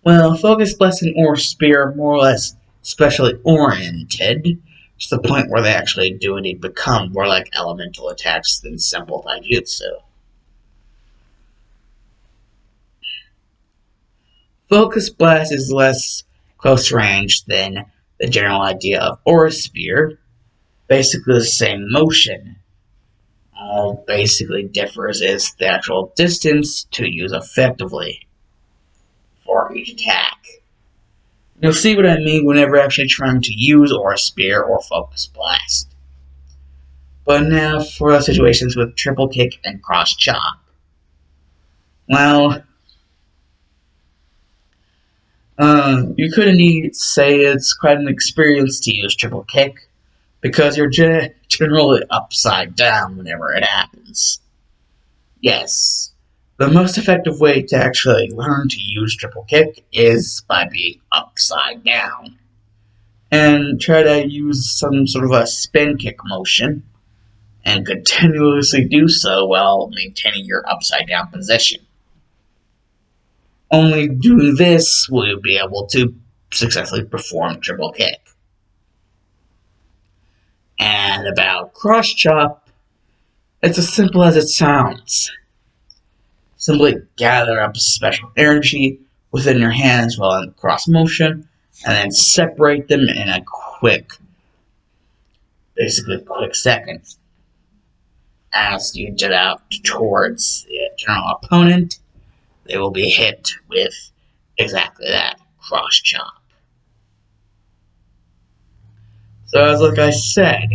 Well, focus blast and aura spear are more or less specially oriented, to the point where they actually do indeed become more like elemental attacks than simple taijutsu. Focus blast is less close range than the general idea of aura spear, basically the same motion. All basically differs is the actual distance to use effectively for each attack. You'll see what I mean whenever actually trying to use Aura Spear or Focus Blast. But now for the situations with Triple Kick and Cross Chop. Well, you could indeed say it's quite an experience to use Triple Kick, because you're generally upside down whenever it happens. Yes, the most effective way to actually learn to use Triple Kick is by being upside down. And try to use some sort of a spin kick motion, and continuously do so while maintaining your upside down position. Only doing this will you be able to successfully perform triple kick. And about cross chop, it's as simple as it sounds. Simply gather up special energy within your hands while in cross motion, and then separate them in a quick second. As you jet out towards the general opponent, they will be hit with exactly that, cross chop. So as like I said,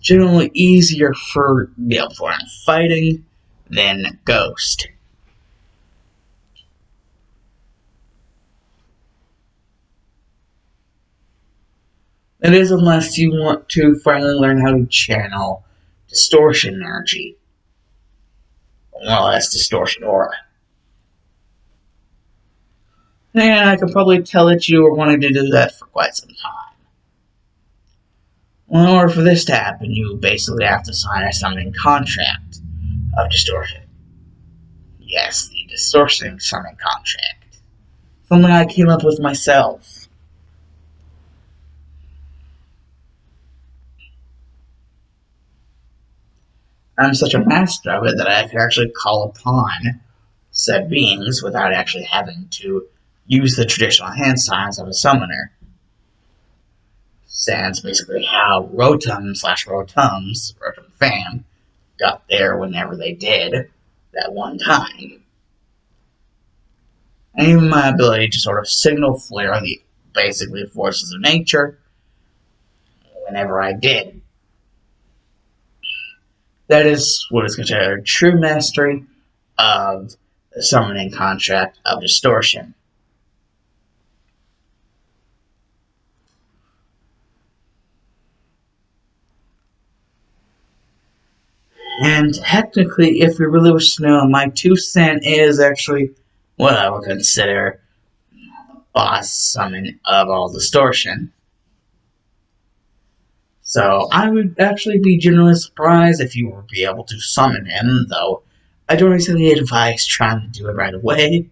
generally easier for fighting than Ghost. It is unless you want to finally learn how to channel distortion energy. Well, that's distortion aura. And I can probably tell that you were wanting to do that for quite some time. Well, in order for this to happen, you basically have to sign a summoning contract of distortion. Yes, the distortion summoning contract. Something I came up with myself. I'm such a master of it that I can actually call upon said beings without actually having to use the traditional hand signs of a summoner. Sans basically how Rotom fam, got there whenever they did that one time. And even my ability to sort of signal flare the basically forces of nature whenever I did. That is what is considered true mastery of the summoning contract of distortion. And technically, if we really wish to know, my 2 cents is actually what I would consider boss summon of all distortion. So I would actually be genuinely surprised if you would be able to summon him, though I don't exactly advise trying to do it right away,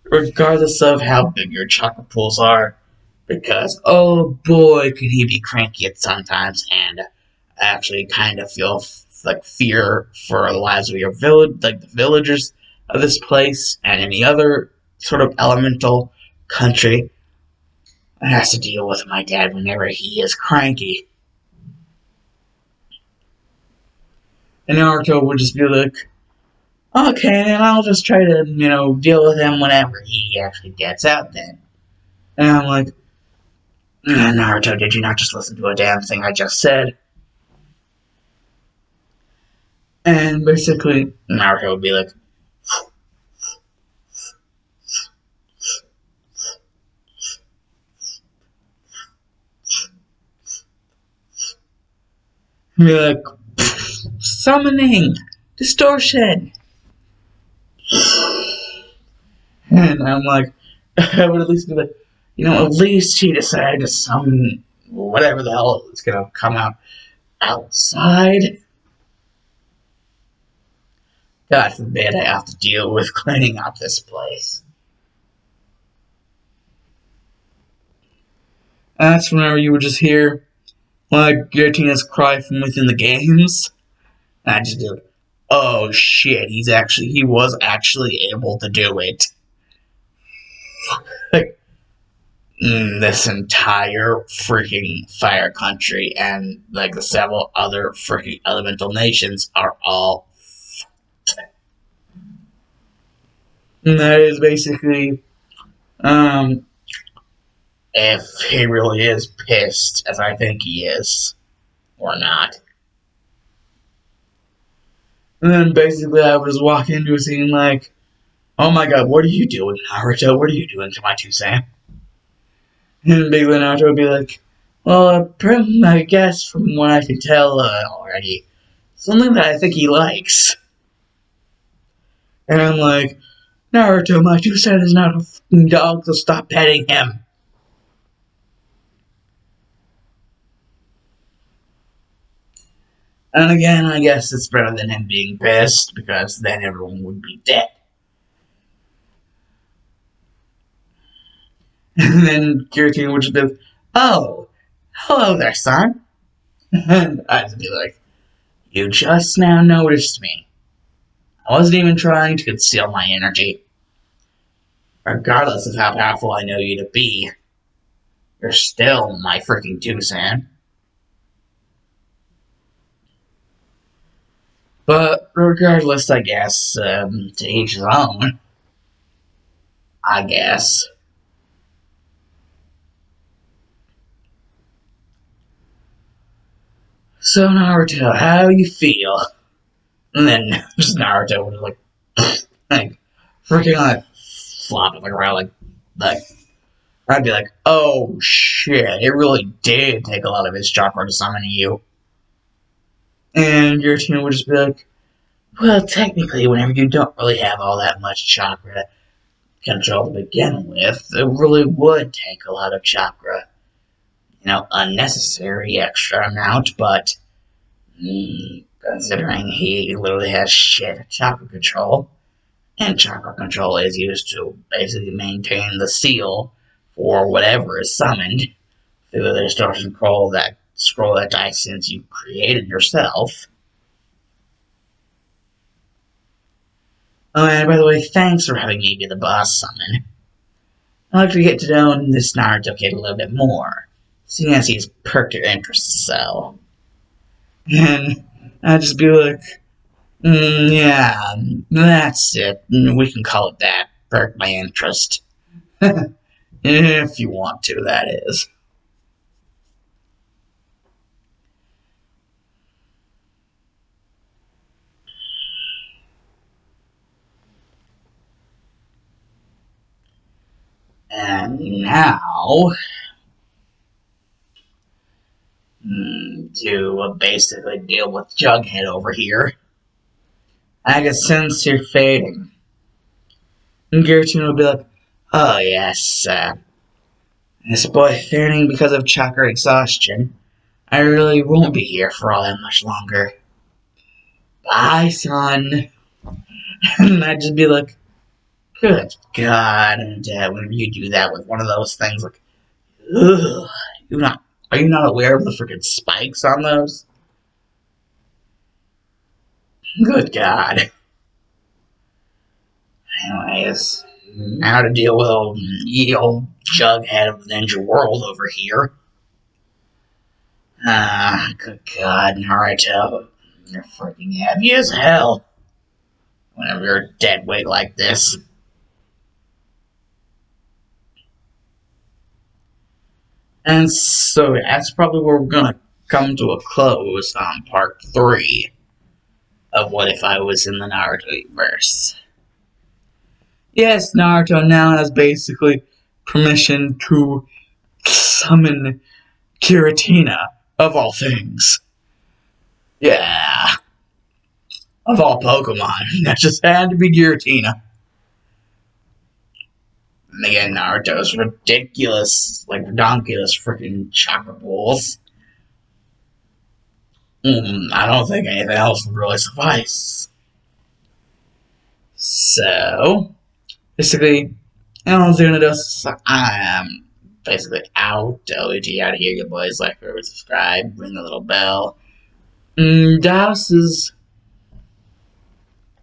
regardless of how big your chakra pools are, because oh boy, can he be cranky at sometimes, and actually kind of feel like fear for the lives of your village, like the villagers of this place, and any other sort of elemental country that has to deal with my dad whenever he is cranky. And Naruto would just be like, okay, then I'll just try to, deal with him whenever he actually gets out then. And I'm like, Naruto, did you not just listen to a damn thing I just said? And basically, Naruto would be like, summoning, distortion. And I'm like, I would at least be like, at least he decided to summon whatever the hell is going to come out outside. God forbid I have to deal with cleaning up this place. That's whenever you would just hear, like, Giratina cry from within the games. And I just do, oh shit, he was actually able to do it. Like, this entire freaking fire country and like the several other freaking elemental nations are all and that is basically if he really is pissed as I think he is or not. And then basically I would just walk into a scene like, oh my god, what are you doing, Naruto? What are you doing to my 2 cents? And Big Naruto would be like, well, I guess from what I can tell already, something that I think he likes. And I'm like, Naruto, my 2 cents is not a fucking dog, so stop petting him. And again, I guess it's better than him being pissed, because then everyone would be dead. And then Kirito would just be like, oh, hello there, son. And I'd be like, you just now noticed me. I wasn't even trying to conceal my energy. Regardless of how powerful I know you to be, you're still my freaking 2 cents. But regardless, I guess, to each his own. I guess. So Naruto, how you feel? And then just Naruto would like freaking like flopping around like I'd be like, oh shit, it really did take a lot of his chakra to summon you. And Giratina would just be like, well, technically, whenever you don't really have all that much chakra control to begin with, it really would take a lot of chakra. Unnecessary extra amount, but considering he literally has shit chakra control, and chakra control is used to basically maintain the seal for whatever is summoned through the distortion scroll that dice since you created yourself. Oh, and by the way, thanks for having me be the boss summon. I'd like to get to know this Naruto kid a little bit more, seeing as he's perked your interest so. And I'd just be like, yeah, that's it. We can call it that. Perk my interest. If you want to, that is. And now, to basically deal with Jughead over here, I can sense you're fading. And Giratina will be like, oh yes, this boy fading because of chakra exhaustion. I really won't be here for all that much longer. Bye, son. And I'd just be like, good God. And whenever you do that with one of those things, like, ugh, are you not aware of the freaking spikes on those? Good God. Anyways, now to deal with old Jughead of the Ninja World over here. Good God, Naruto. You're freaking heavy as hell. Whenever you're dead weight like this. And so that's probably where we're gonna come to a close on part 3 of What If I Was in the Naruto-Verse. Yes, Naruto now has basically permission to summon Giratina, of all things. Yeah. Of all Pokemon, that just had to be Giratina. And again, Naruto's ridiculous, redonkulous freaking chakra balls. I don't think anything else would really suffice. So, basically, I don't know what's gonna do. I am basically out. OG out of here, you boys. Like, favorite, subscribe, ring the little bell. Deuces.